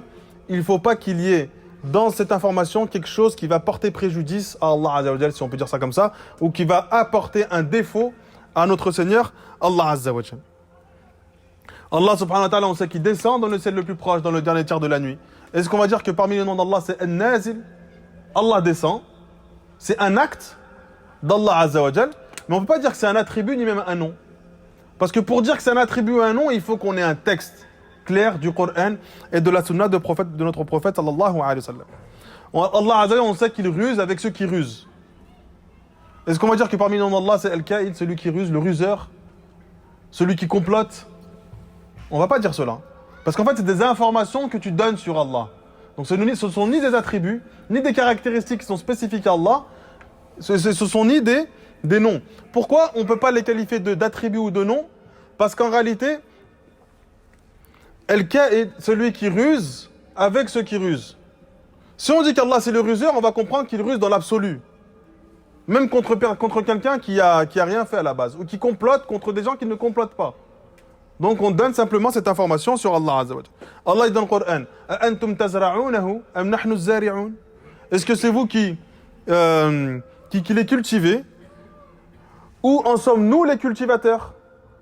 il ne faut pas qu'il y ait dans cette information quelque chose qui va porter préjudice à Allah Azzawajal, si on peut dire ça comme ça, ou qui va apporter un défaut à notre Seigneur, Allah Azzawajal. Allah subhanahu wa ta'ala, on sait qu'il descend dans le ciel le plus proche, dans le dernier tiers de la nuit. Est-ce qu'on va dire que parmi les noms d'Allah, c'est An-Nazil? Allah descend. C'est un acte d'Allah Azzawajal, mais on ne peut pas dire que c'est un attribut ni même un nom. Parce que pour dire que c'est un attribut ou un nom, il faut qu'on ait un texte clair du Coran et de la Sunna de notre prophète sallallahu alayhi wa sallam. Allah Azzawajal, on sait qu'il ruse avec ceux qui rusent. Est-ce qu'on va dire que parmi les noms d'Allah, c'est Al-Ka'id, celui qui ruse, le ruseur, celui qui complote? On va pas dire cela. Parce qu'en fait, c'est des informations que tu donnes sur Allah. Donc ce sont ni des attributs, ni des caractéristiques qui sont spécifiques à Allah. Ce sont ni des noms. Pourquoi on ne peut pas les qualifier d'attributs ou de noms? Parce qu'en réalité, El-Ka est celui qui ruse avec ceux qui rusent. Si on dit qu'Allah c'est le ruseur, on va comprendre qu'il ruse dans l'absolu. Même contre quelqu'un qui a rien fait à la base. Ou qui complote contre des gens qui ne complotent pas. Donc on donne simplement cette information sur Allah Azza wa Jalla. Allah dit dans le Coran, Antum tazra'unahu am nahnu zari'un? Est-ce que c'est vous qui les cultivez ou en sommes-nous les cultivateurs?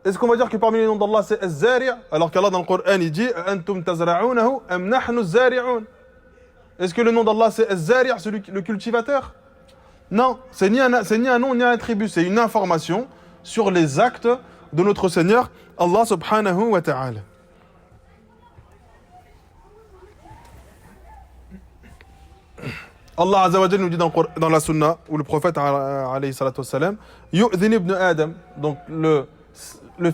Est-ce qu'on va dire que parmi les noms d'Allah c'est Az-Zari' alors qu'Allah dans le Coran il dit Antum tazra'unahu am nahnu zari'un? Est-ce que le nom d'Allah c'est Az-Zari', le cultivateur? Non, c'est ni un nom ni un attribut, c'est une information sur les actes de notre Seigneur, Allah subhanahu wa ta'ala. Allah Azza wa Jalla nous dit dans la Sunna, où le prophète alayhi salatu wassalam, Yu'dhin ibn Adam, donc le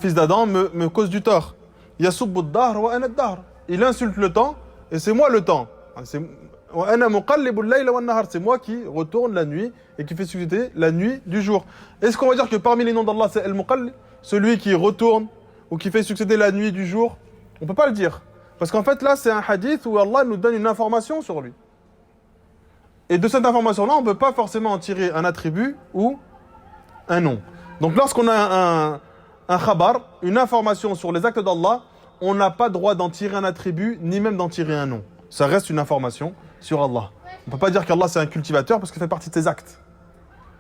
fils d'Adam me cause du tort. Yasubbu ad-dahr wa ana ad-dahr. Il insulte le temps et c'est moi le temps. C'est moi qui retourne la nuit et qui fait succéder la nuit du jour. Est-ce qu'on va dire que parmi les noms d'Allah c'est Al-Muqallib, celui qui retourne ou qui fait succéder la nuit du jour? On ne peut pas le dire. Parce qu'en fait là c'est un hadith où Allah nous donne une information sur lui. Et de cette information-là, on ne peut pas forcément en tirer un attribut ou un nom. Donc lorsqu'on a un khabar, une information sur les actes d'Allah, on n'a pas droit d'en tirer un attribut, ni même d'en tirer un nom. Ça reste une information sur Allah. On ne peut pas dire qu'Allah c'est un cultivateur parce qu'il fait partie de ses actes.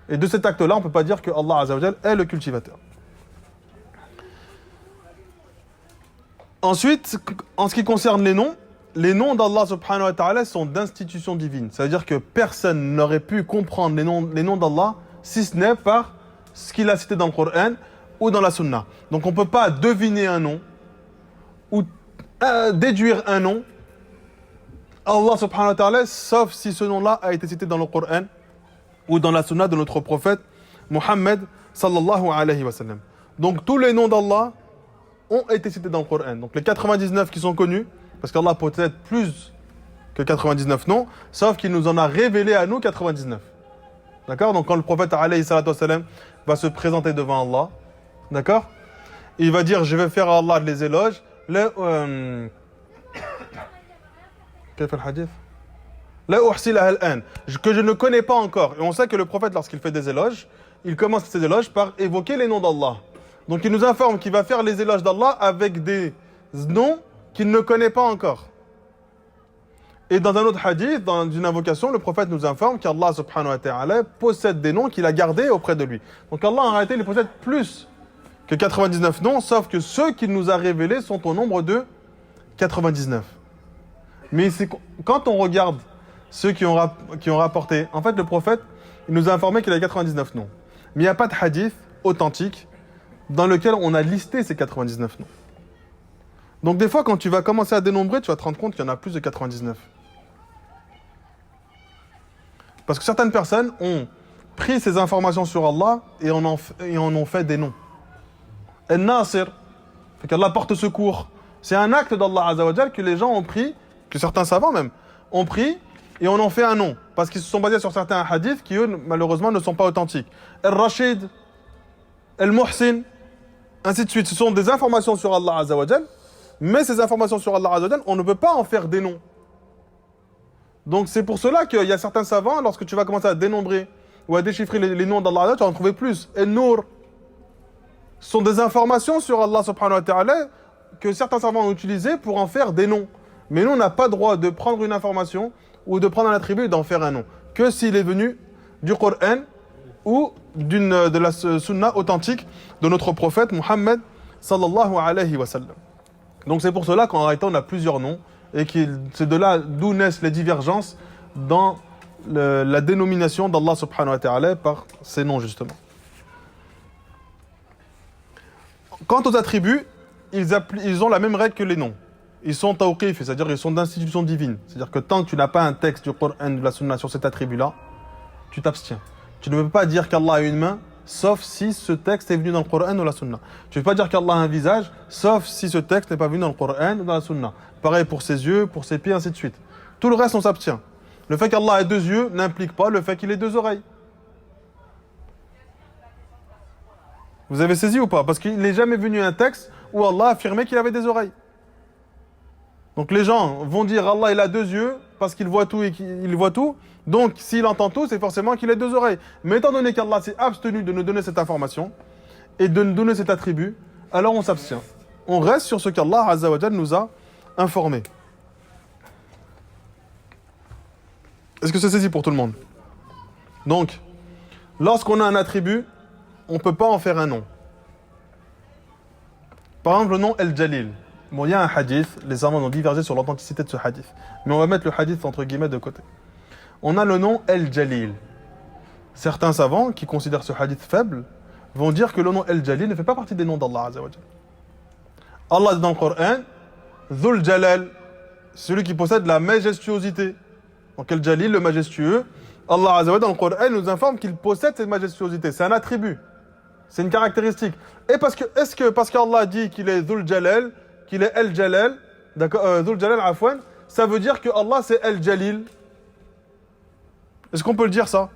Et de cet acte-là, on ne peut pas dire que Allah Azza wa Jal est le cultivateur. Ensuite, en ce qui concerne les noms d'Allah subhanahu wa ta'ala sont d'institutions divines. Ça veut dire que personne n'aurait pu comprendre les noms d'Allah si ce n'est par ce qu'il a cité dans le Coran ou dans la Sunna. Donc on ne peut pas deviner un nom ou déduire un nom Allah subhanahu wa ta'ala, sauf si ce nom-là a été cité dans le Coran ou dans la Sunna de notre prophète Muhammad sallallahu alayhi wa sallam. Donc tous les noms d'Allah ont été cités dans le Coran. Donc les 99 qui sont connus, parce qu'Allah possède plus que 99 noms, sauf qu'il nous en a révélé à nous 99. D'accord? Donc quand le prophète alayhi salatu wassalam va se présenter devant Allah, d'accord? Il va dire, je vais faire à Allah les éloges. Quel est le hadith? Que je ne connais pas encore. Et on sait que le prophète, lorsqu'il fait des éloges, il commence ses éloges par évoquer les noms d'Allah. Donc il nous informe qu'il va faire les éloges d'Allah avec des noms qu'il ne connaît pas encore. Et dans un autre hadith, dans une invocation, le prophète nous informe qu'Allah subhanahu wa ta'ala possède des noms qu'il a gardés auprès de lui. Donc Allah en réalité, il possède plus que 99 noms, sauf que ceux qu'il nous a révélés sont au nombre de 99. Mais quand on regarde ceux qui ont rapporté, en fait le prophète, il nous a informé qu'il a 99 noms. Mais il n'y a pas de hadith authentique dans lequel on a listé ces 99 noms. Donc des fois, quand tu vas commencer à dénombrer, tu vas te rendre compte qu'il y en a plus de 99. Parce que certaines personnes ont pris ces informations sur Allah et en ont fait des noms. Al-Nasir, fait qu'Allah porte secours. C'est un acte d'Allah Azza wa Jal que les gens ont pris, que certains savants même, ont pris et en ont fait un nom. Parce qu'ils se sont basés sur certains hadiths qui, eux, malheureusement, ne sont pas authentiques. Al-Rashid, Al-Muhsin, ainsi de suite. Ce sont des informations sur Allah Azza wa Jal, mais ces informations sur Allah Azza wa Jal, on ne peut pas en faire des noms. Donc c'est pour cela qu'il y a certains savants, lorsque tu vas commencer à dénombrer ou à déchiffrer les noms d'Allah Azza wa Jal, tu vas en trouver plus. Al-Nur, ce sont des informations sur Allah subhanahu wa ta'ala que certains savants ont utilisées pour en faire des noms. Mais nous, on n'a pas droit de prendre une information ou de prendre un attribut et d'en faire un nom. Que s'il est venu du Coran ou de la sunna authentique de notre prophète Muhammad sallallahu alayhi wa sallam. Donc c'est pour cela qu'en réalité on a plusieurs noms et c'est de là d'où naissent les divergences dans la dénomination d'Allah subhanahu wa ta'ala par ces noms justement. Quant aux attributs, ils ont la même règle que les noms. Ils sont tawqif, c'est-à-dire ils sont d'institution divine. C'est-à-dire que tant que tu n'as pas un texte du Coran ou de la Sunna sur cet attribut-là, tu t'abstiens. Tu ne peux pas dire qu'Allah a une main, sauf si ce texte est venu dans le Coran ou la Sunna. Tu ne peux pas dire qu'Allah a un visage, sauf si ce texte n'est pas venu dans le Coran ou dans la Sunna. Pareil pour ses yeux, pour ses pieds, ainsi de suite. Tout le reste, on s'abstient. Le fait qu'Allah ait deux yeux n'implique pas le fait qu'il ait deux oreilles. Vous avez saisi ou pas? Parce qu'il n'est jamais venu un texte où Allah affirmait qu'il avait des oreilles. Donc les gens vont dire Allah il a deux yeux parce qu'il voit tout et qu'il voit tout. Donc s'il entend tout, c'est forcément qu'il a deux oreilles. Mais étant donné qu'Allah s'est abstenu de nous donner cette information et de nous donner cet attribut, alors on s'abstient. On reste sur ce qu'Allah Azza wa Jal nous a informé. Est-ce que c'est saisi pour tout le monde? Donc, lorsqu'on a un attribut, on ne peut pas en faire un nom. Par exemple, le nom El-Jalil. Bon, il y a un hadith, les savants ont divergé sur l'authenticité de ce hadith. Mais on va mettre le hadith entre guillemets de côté. On a le nom El-Jalil. Certains savants qui considèrent ce hadith faible vont dire que le nom El-Jalil ne fait pas partie des noms d'Allah Azza wa Jal. Allah dit dans le Coran, Dhul Jalal, celui qui possède la majestuosité. Donc El-Jalil, le majestueux. Allah Azza wa Jal dans le Coran nous informe qu'il possède cette majestuosité. C'est un attribut. C'est une caractéristique. Et est-ce que parce qu'Allah dit qu'il est Dhul Jalal, qu'il est El-Jalal, d'accord, Dhul Jalal Afwan, ça veut dire que Allah c'est El-Jalil? Est-ce qu'on peut le dire ça?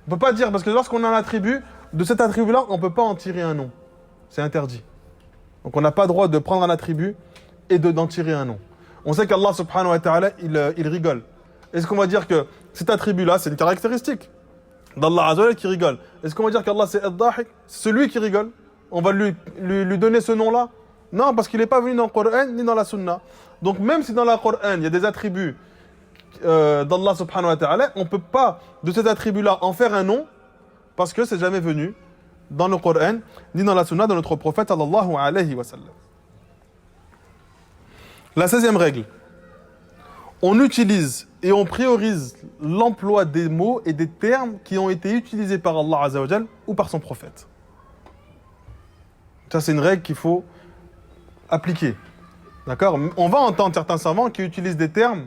On peut pas dire, parce que lorsqu'on a un attribut, de cet attribut-là, on peut pas en tirer un nom. C'est interdit. Donc on n'a pas le droit de prendre un attribut et d'en tirer un nom. On sait qu'Allah subhanahu wa ta'ala, il rigole. Est-ce qu'on va dire que cet attribut-là, c'est une caractéristique d'Allah Azza wa Jalla qui rigole? Est-ce qu'on va dire qu'Allah c'est Ad-Dahik? C'est celui qui rigole. On va lui donner ce nom-là? Non, parce qu'il n'est pas venu dans le Coran ni dans la Sunna. Donc même si dans le Coran, il y a des attributs d'Allah subhanahu wa ta'ala, on ne peut pas de cet attribut-là en faire un nom, parce que c'est jamais venu dans le Coran, ni dans la Sunna de notre prophète sallallahu alayhi wa sallam. La 16e règle. On utilise et on priorise l'emploi des mots et des termes qui ont été utilisés par Allah Azza wa Jal ou par son prophète. Ça, c'est une règle qu'il faut appliquer. D'accord? On va entendre certains savants qui utilisent des termes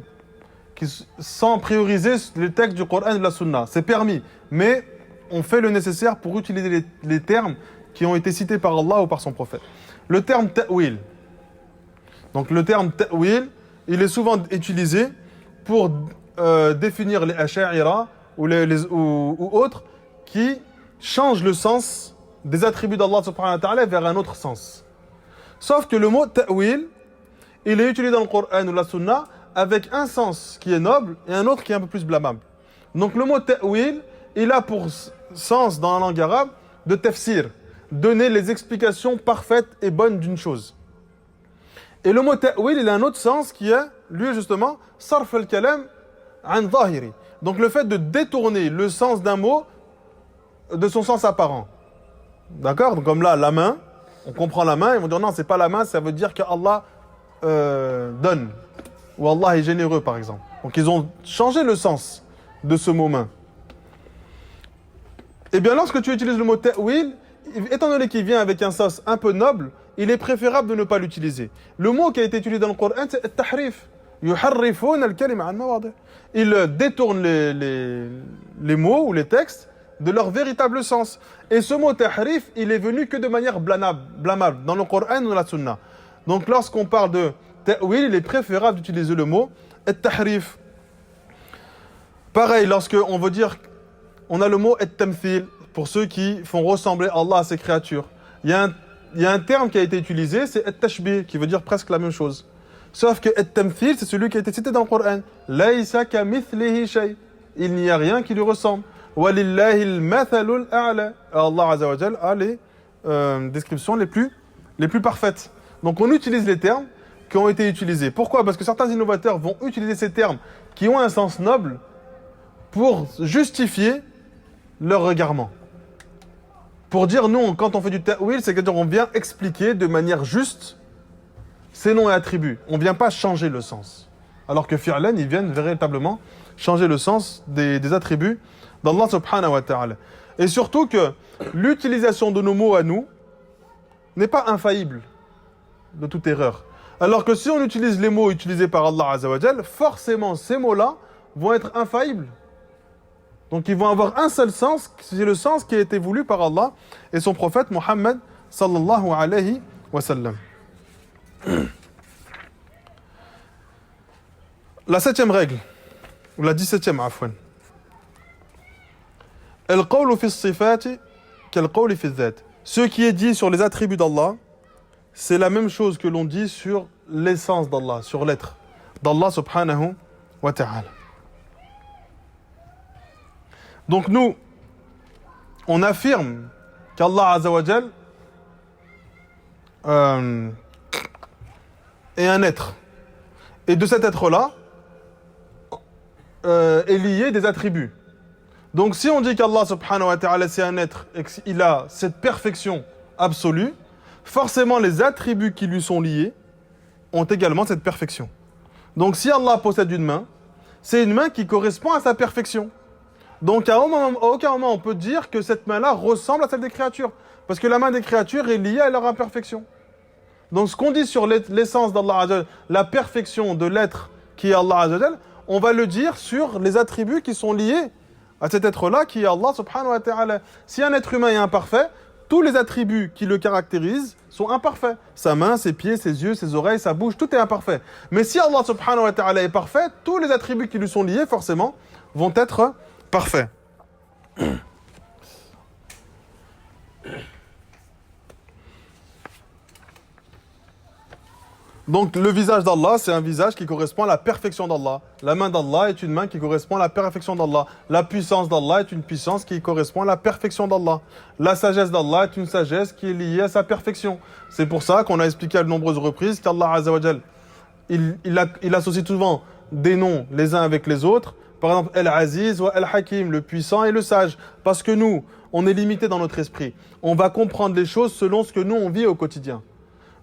sans prioriser les textes du Coran et de la Sunna. C'est permis, mais on fait le nécessaire pour utiliser les termes qui ont été cités par Allah ou par son prophète. Le terme ta'wil. Donc le terme ta'wil, il est souvent utilisé pour définir les asha'ira ou autres qui changent le sens des attributs d'Allah subhanahu wa ta'ala vers un autre sens. Sauf que le mot ta'wil, il est utilisé dans le Coran ou la Sunna avec un sens qui est noble et un autre qui est un peu plus blâmable. Donc le mot ta'wil, il a pour sens dans la langue arabe de tafsir, donner les explications parfaites et bonnes d'une chose. Et le mot ta'wil, il a un autre sens qui est, lui justement, sarf al-kalam an zahiri. Donc le fait de détourner le sens d'un mot de son sens apparent. D'accord? Donc comme là, la main, on comprend la main, ils vont dire non, c'est pas la main, ça veut dire qu'Allah donne. Ou Allah est généreux, par exemple. Donc ils ont changé le sens de ce mot main. Eh bien, lorsque tu utilises le mot ta'wil, étant donné qu'il vient avec un sens un peu noble, il est préférable de ne pas l'utiliser. Le mot qui a été utilisé dans le Coran, c'est at-tahrif. Yuharrifun al-kalima an mawadi'. Ils détournent les mots ou les textes de leur véritable sens. Et ce mot tahrif, il est venu que de manière blâmable dans le Coran ou dans la Sunna. Donc lorsqu'on parle de ta'wil, il est préférable d'utiliser le mot at-tahrif. Pareil, lorsqu'on veut dire, on a le mot at-tamthil, pour ceux qui font ressembler Allah à ses créatures. Il y a un terme qui a été utilisé, c'est at-tashbih, qui veut dire presque la même chose. Sauf que at-tamthil, c'est celui qui a été cité dans le Coran. Laysa kamithlihi shay. Il n'y a rien qui lui ressemble. Walillahi al-mathalul a'la. Allah Azza wa Jal a les descriptions les plus parfaites. Donc on utilise les termes qui ont été utilisés. Pourquoi? Parce que certains innovateurs vont utiliser ces termes qui ont un sens noble pour justifier leur regardement. Pour dire non, quand on fait du ta'wil, c'est-à-dire qu'on vient expliquer de manière juste ces noms et attributs. On ne vient pas changer le sens. Alors que fi'lan, ils viennent véritablement changer le sens des attributs d'Allah subhanahu wa ta'ala. Et surtout que l'utilisation de nos mots à nous n'est pas infaillible de toute erreur. Alors que si on utilise les mots utilisés par Allah Azza wa Jal, forcément ces mots-là vont être infaillibles. Donc ils vont avoir un seul sens, c'est le sens qui a été voulu par Allah et son prophète Muhammad sallallahu alayhi wa sallam. La 7e règle, ou la 17e afwan. Al-qawlu fi as-sifati kal-qawli fi adh-dhat. Ce qui est dit sur les attributs d'Allah, c'est la même chose que l'on dit sur l'essence d'Allah, sur l'être d'Allah subhanahu wa ta'ala. Donc nous, on affirme qu'Allah Azza wa Jal est un être. Et de cet être-là est lié des attributs. Donc si on dit qu'Allah subhanahu wa ta'ala c'est un être et qu'il a cette perfection absolue, forcément les attributs qui lui sont liés, ont également cette perfection. Donc si Allah possède une main, c'est une main qui correspond à sa perfection. Donc à aucun moment on peut dire que cette main-là ressemble à celle des créatures. Parce que la main des créatures est liée à leur imperfection. Donc ce qu'on dit sur l'essence d'Allah Azza, la perfection de l'être qui est Allah Azza, on va le dire sur les attributs qui sont liés à cet être-là qui est Allah subhanahu wa ta'ala. Si un être humain est imparfait, tous les attributs qui le caractérisent sont imparfaits. Sa main, ses pieds, ses yeux, ses oreilles, sa bouche, tout est imparfait. Mais si Allah subhanahu wa ta'ala est parfait, tous les attributs qui lui sont liés, forcément, vont être parfaits. Donc le visage d'Allah, c'est un visage qui correspond à la perfection d'Allah. La main d'Allah est une main qui correspond à la perfection d'Allah. La puissance d'Allah est une puissance qui correspond à la perfection d'Allah. La sagesse d'Allah est une sagesse qui est liée à sa perfection. C'est pour ça qu'on a expliqué à de nombreuses reprises qu'Allah Azza wa Jal, il associe souvent des noms les uns avec les autres. Par exemple, Al-Aziz ou Al-Hakim, le puissant et le sage. Parce que nous, on est limité dans notre esprit. On va comprendre les choses selon ce que nous, on vit au quotidien.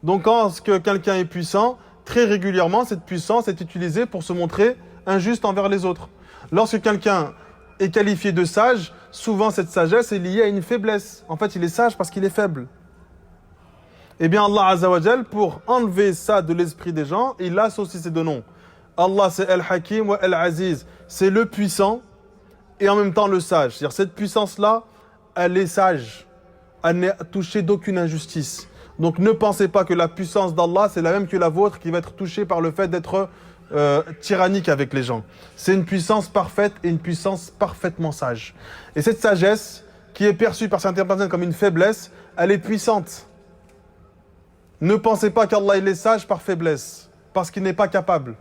Donc quand quelqu'un est puissant, très régulièrement, cette puissance est utilisée pour se montrer injuste envers les autres. Lorsque quelqu'un est qualifié de sage, souvent cette sagesse est liée à une faiblesse. En fait, il est sage parce qu'il est faible. Eh bien, Allah Azza wa Jal, pour enlever ça de l'esprit des gens, il associe ces deux noms. Allah, c'est Al-Hakim ou Al-Aziz. C'est le puissant et en même temps le sage. C'est-à-dire cette puissance-là, elle est sage. Elle n'est touchée d'aucune injustice. Donc ne pensez pas que la puissance d'Allah, c'est la même que la vôtre qui va être touchée par le fait d'être tyrannique avec les gens. C'est une puissance parfaite et une puissance parfaitement sage. Et cette sagesse, qui est perçue par certaines personnes comme une faiblesse, elle est puissante. Ne pensez pas qu'Allah il est sage par faiblesse, parce qu'il n'est pas capable.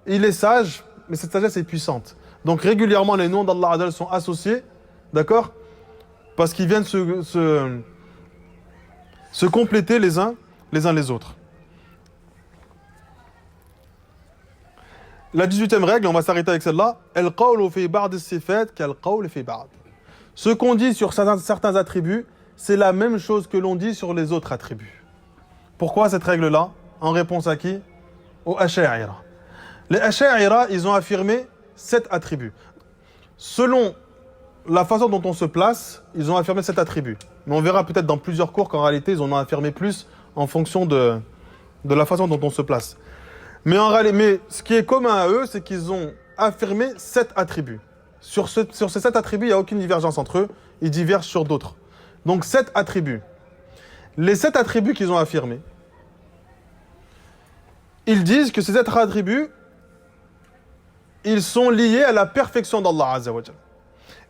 Il est sage, mais cette sagesse est puissante. Donc régulièrement, les noms d'Allah Azza sont associés, d'accord? Parce qu'ils viennent se compléter les uns les autres. La 18e règle, on va s'arrêter avec celle-là. Ce qu'on dit sur certains attributs, c'est la même chose que l'on dit sur les autres attributs. Pourquoi cette règle-là? En réponse à qui? Aux Asha'ira. Les Asha'ira, ils ont affirmé 7 attributs. Selon la façon dont on se place, ils ont affirmé 7 attributs. Mais on verra peut-être dans plusieurs cours qu'en réalité, ils en ont affirmé plus en fonction de la façon dont on se place. Mais ce qui est commun à eux, c'est qu'ils ont affirmé 7 attributs. Sur ces 7 attributs, il n'y a aucune divergence entre eux. Ils divergent sur d'autres. Donc 7 attributs. Les 7 attributs qu'ils ont affirmés, ils disent que ces 7 attributs, ils sont liés à la perfection d'Allah Azza wa Jal.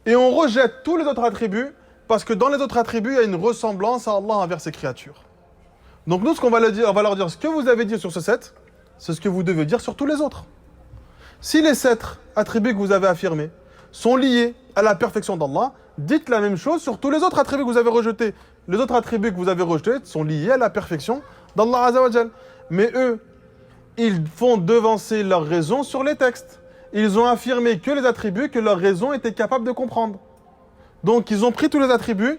Et on rejette tous les autres attributs parce que dans les autres attributs, il y a une ressemblance à Allah envers ses créatures. Donc nous, ce qu'on va leur dire, on va leur dire, ce que vous avez dit sur ce 7, c'est ce que vous devez dire sur tous les autres. Si les 7 attributs que vous avez affirmés sont liés à la perfection d'Allah, dites la même chose sur tous les autres attributs que vous avez rejetés. Les autres attributs que vous avez rejetés sont liés à la perfection d'Allah Azza wa Jal. Mais eux, ils font devancer leur raison sur les textes. Ils ont affirmé que les attributs que leur raison était capable de comprendre. Donc ils ont pris tous les attributs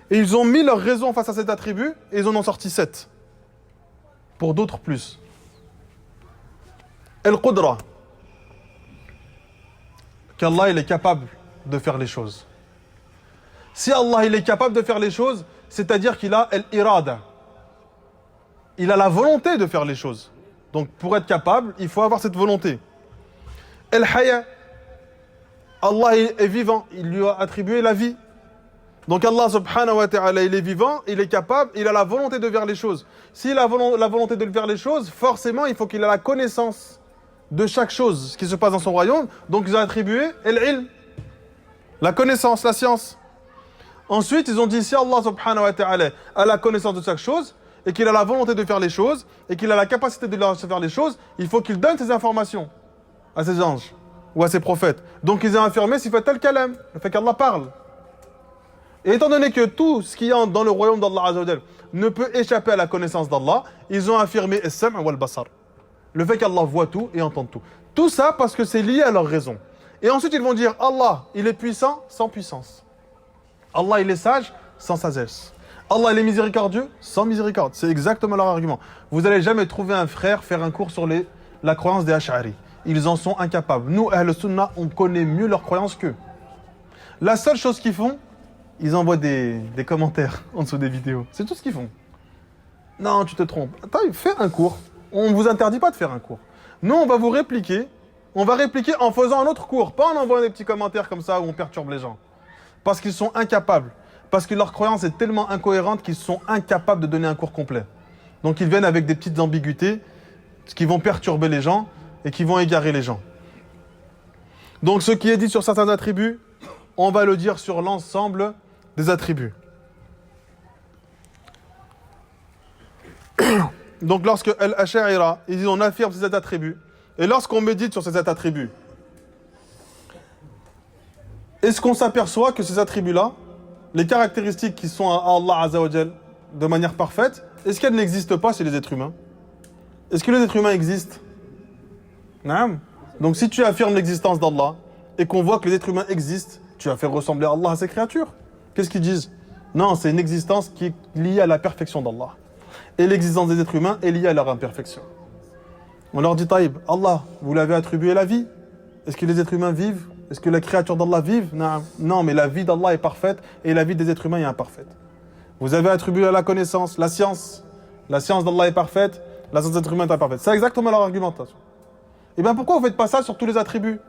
et ils ont mis leur raison face à cet attribut et ils en ont sorti 7. Pour d'autres plus. Al-Qudra. Qu'Allah il est capable de faire les choses. Si Allah il est capable de faire les choses, c'est-à-dire qu'il a Al-Irada. Il a la volonté de faire les choses. Donc pour être capable, il faut avoir cette volonté. Al-Haya. Allah est vivant, il lui a attribué la vie. Donc Allah subhanahu wa ta'ala, il est vivant, il est capable, il a la volonté de faire les choses. S'il a la volonté de faire les choses, forcément il faut qu'il ait la connaissance de chaque chose, ce qui se passe dans son royaume. Donc ils ont attribué al-ilm, la connaissance, la science. Ensuite ils ont dit, si Allah subhanahu wa ta'ala a la connaissance de chaque chose, et qu'il a la volonté de faire les choses, et qu'il a la capacité de faire les choses, il faut qu'il donne ces informations à ses anges ou à ses prophètes. Donc ils ont affirmé sifat al-kalam, le fait qu'Allah parle. Et étant donné que tout ce qu'il y a dans le royaume d'Allah Azza wa Jal ne peut échapper à la connaissance d'Allah, ils ont affirmé as-sam' wal-basar, le fait qu'Allah voit tout et entend tout. Tout ça parce que c'est lié à leur raison. Et ensuite ils vont dire Allah, il est puissant sans puissance. Allah, il est sage sans sagesse. Allah, il est miséricordieux, sans miséricorde. C'est exactement leur argument. Vous n'allez jamais trouver un frère faire un cours sur la croyance des Ash'ari. Ils en sont incapables. Nous, Ahl Sunnah, on connaît mieux leur croyance qu'eux. La seule chose qu'ils font, ils envoient des commentaires en dessous des vidéos. C'est tout ce qu'ils font. Non, tu te trompes. Attends, fais un cours. On ne vous interdit pas de faire un cours. Nous, on va vous répliquer. On va répliquer en faisant un autre cours, pas en envoyant des petits commentaires comme ça où on perturbe les gens. Parce qu'ils sont incapables. Parce que leur croyance est tellement incohérente qu'ils sont incapables de donner un cours complet. Donc ils viennent avec des petites ambiguïtés qui vont perturber les gens et qui vont égarer les gens. Donc ce qui est dit sur certains attributs, on va le dire sur l'ensemble des attributs. Donc lorsque Al-Ash'ira, ils disent on affirme ces 7 attributs, et lorsqu'on médite sur ces 7 attributs, est-ce qu'on s'aperçoit que ces attributs-là, les caractéristiques qui sont à Allah Azza wa Jal de manière parfaite, est-ce qu'elles n'existent pas chez les êtres humains? Est-ce que les êtres humains existent? Non. Donc si tu affirmes l'existence d'Allah et qu'on voit que les êtres humains existent, tu vas faire ressembler Allah à ses créatures. Qu'est-ce qu'ils disent? Non, c'est une existence qui est liée à la perfection d'Allah. Et l'existence des êtres humains est liée à leur imperfection. On leur dit, Taïb, Allah, vous l'avez attribué la vie. Est-ce que les êtres humains vivent? Est-ce que la créature d'Allah vive? Non, mais la vie d'Allah est parfaite et la vie des êtres humains est imparfaite. Vous avez attribué à la connaissance, la science. La science d'Allah est parfaite, la science des êtres humains est imparfaite. C'est exactement leur argumentation. Et bien pourquoi vous ne faites pas ça sur tous les attributs?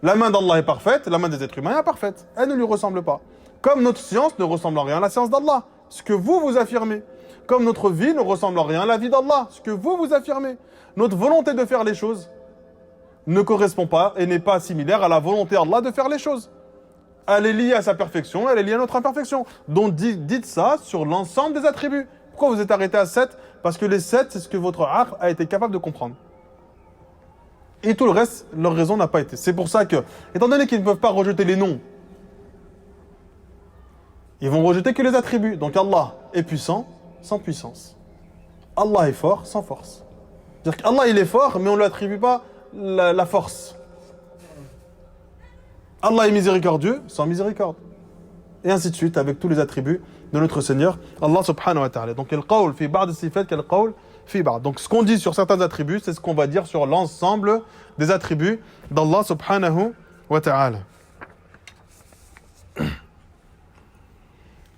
La main d'Allah est parfaite, la main des êtres humains est imparfaite. Elle ne lui ressemble pas. Comme notre science ne ressemble en rien à la science d'Allah. Ce que vous affirmez. Comme notre vie ne ressemble en rien à la vie d'Allah. Ce que vous affirmez. Notre volonté de faire les choses ne correspond pas et n'est pas similaire à la volonté d'Allah de faire les choses. Elle est liée à sa perfection, elle est liée à notre imperfection. Donc dites ça sur l'ensemble des attributs. Pourquoi vous êtes arrêté à 7? Parce que les 7, c'est ce que votre aql a été capable de comprendre. Et tout le reste, leur raison n'a pas été. C'est pour ça que, étant donné qu'ils ne peuvent pas rejeter les noms, ils vont rejeter que les attributs. Donc Allah est puissant, sans puissance. Allah est fort, sans force. C'est-à-dire qu'Allah, il est fort, mais on ne lui attribue pas la force. Allah est miséricordieux, sans miséricorde. Et ainsi de suite, avec tous les attributs de notre Seigneur, Allah subhanahu wa ta'ala. Donc, al-qawl fi ba'd sifat kal-qawl fi ba'd. Donc, ce qu'on dit sur certains attributs, c'est ce qu'on va dire sur l'ensemble des attributs d'Allah subhanahu wa ta'ala.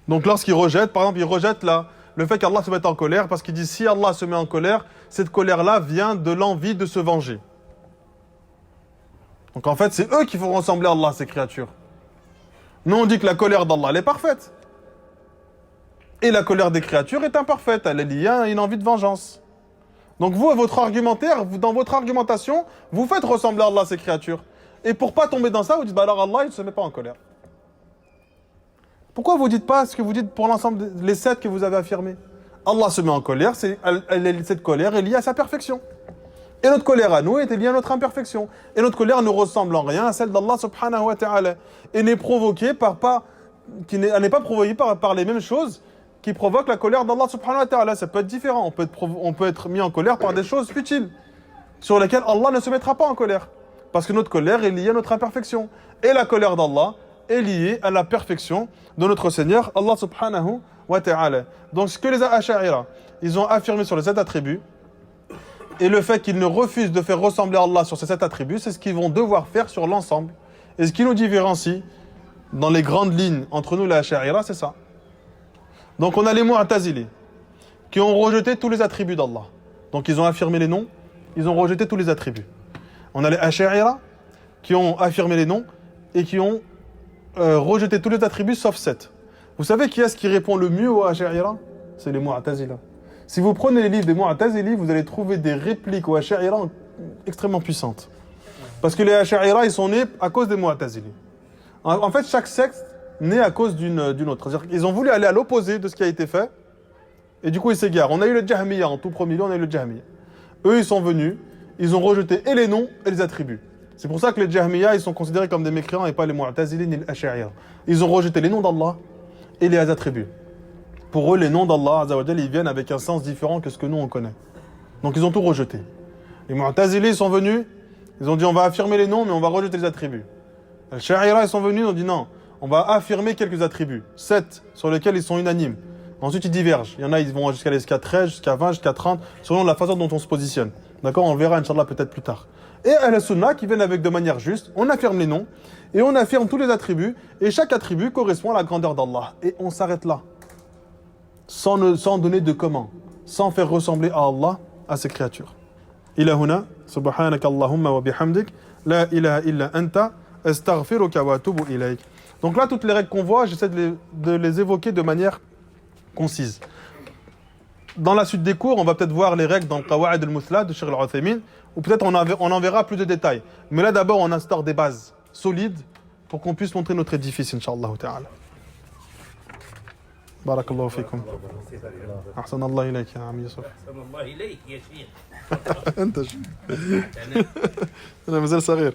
Donc, lorsqu'il rejette, par exemple, il rejette le fait qu'Allah se mette en colère, parce qu'il dit si Allah se met en colère, cette colère-là vient de l'envie de se venger. Donc en fait, c'est eux qui font ressembler Allah à ces créatures. Nous, on dit que la colère d'Allah, elle est parfaite. Et la colère des créatures est imparfaite. Elle est liée à une envie de vengeance. Donc vous, votre argumentaire, dans votre argumentation, vous faites ressembler Allah à ces créatures. Et pour pas tomber dans ça, vous dites, bah alors Allah, il ne se met pas en colère. Pourquoi vous dites pas ce que vous dites pour l'ensemble des 7 que vous avez affirmés? Allah se met en colère, cette colère est liée à sa perfection. Et notre colère à nous est liée à notre imperfection. Et notre colère ne ressemble en rien à celle d'Allah subhanahu wa ta'ala. Et n'est provoquée elle n'est pas provoquée par les mêmes choses qui provoquent la colère d'Allah subhanahu wa ta'ala. Ça peut être différent. On peut être mis en colère par des choses futiles, sur lesquelles Allah ne se mettra pas en colère. Parce que notre colère est liée à notre imperfection. Et la colère d'Allah est liée à la perfection de notre Seigneur, Allah subhanahu wa ta'ala. Donc ce que les Ash'ira, ils ont affirmé sur les 7 attributs, et le fait qu'ils ne refusent de faire ressembler Allah sur ces 7 attributs, c'est ce qu'ils vont devoir faire sur l'ensemble. Et ce qui nous différencie, dans les grandes lignes, entre nous et les Ash'ira, c'est ça. Donc on a les Mu'tazili, qui ont rejeté tous les attributs d'Allah. Donc ils ont affirmé les noms, ils ont rejeté tous les attributs. On a les Ash'ira, qui ont affirmé les noms, et qui ont rejeté tous les attributs sauf 7. Vous savez qui est-ce qui répond le mieux aux Ash'ira? C'est les Mu'tazila. Si vous prenez les livres des Mu'tazili, vous allez trouver des répliques aux Ash'ira extrêmement puissantes. Parce que les Ash'ira, ils sont nés à cause des Mu'tazili. En fait, chaque secte naît à cause d'une autre. C'est-à-dire qu'ils ont voulu aller à l'opposé de ce qui a été fait, et du coup, ils s'égarent. On a eu le Jahmiya, en tout premier lieu, on a eu le Jahmiya. Eux, ils sont venus, ils ont rejeté et les noms et les attributs. C'est pour ça que les Jahmiya, ils sont considérés comme des mécréants et pas les Mu'tazili ni les Ash'ira. Ils ont rejeté les noms d'Allah et les attributs. Pour eux, les noms d'Allah, Azza wa Jalla, ils viennent avec un sens différent que ce que nous, on connaît. Donc, ils ont tout rejeté. Les Mu'tazili sont venus, ils ont dit, on va affirmer les noms, mais on va rejeter les attributs. Les Ash'ira, ils sont venus, ils ont dit, non, on va affirmer quelques attributs, 7, sur lesquels ils sont unanimes. Ensuite, ils divergent. Il y en a, ils vont jusqu'à 13, jusqu'à 20, jusqu'à 30, selon la façon dont on se positionne. D'accord? On le verra, Inch'Allah, peut-être plus tard. Et Ahl-Sunnah qui viennent avec de manière juste, on affirme les noms, et on affirme tous les attributs, et chaque attribut correspond à la grandeur d'Allah. Et on s'arrête là. Sans donner de comment, sans faire ressembler à Allah, à ses créatures. Ila huna, subhanaka Allahumma wa bihamdik, la ilaha illa anta, astaghfiruka wa atubu ilayk. Donc là, toutes les règles qu'on voit, j'essaie de les évoquer de manière concise. Dans la suite des cours, on va peut-être voir les règles dans le Qawa'id al-Muthla de Cheikh al-Uthaymin, ou peut-être on en verra plus de détails. Mais là, d'abord, on instaure des bases solides pour qu'on puisse montrer notre édifice, Inch'Allah ta'ala. Barakallahu fikum. Ahsan Allah ilayk, ya Ami Yusuf. أحسن الله إليك يا شيخ. أنت أنا مازال صغير.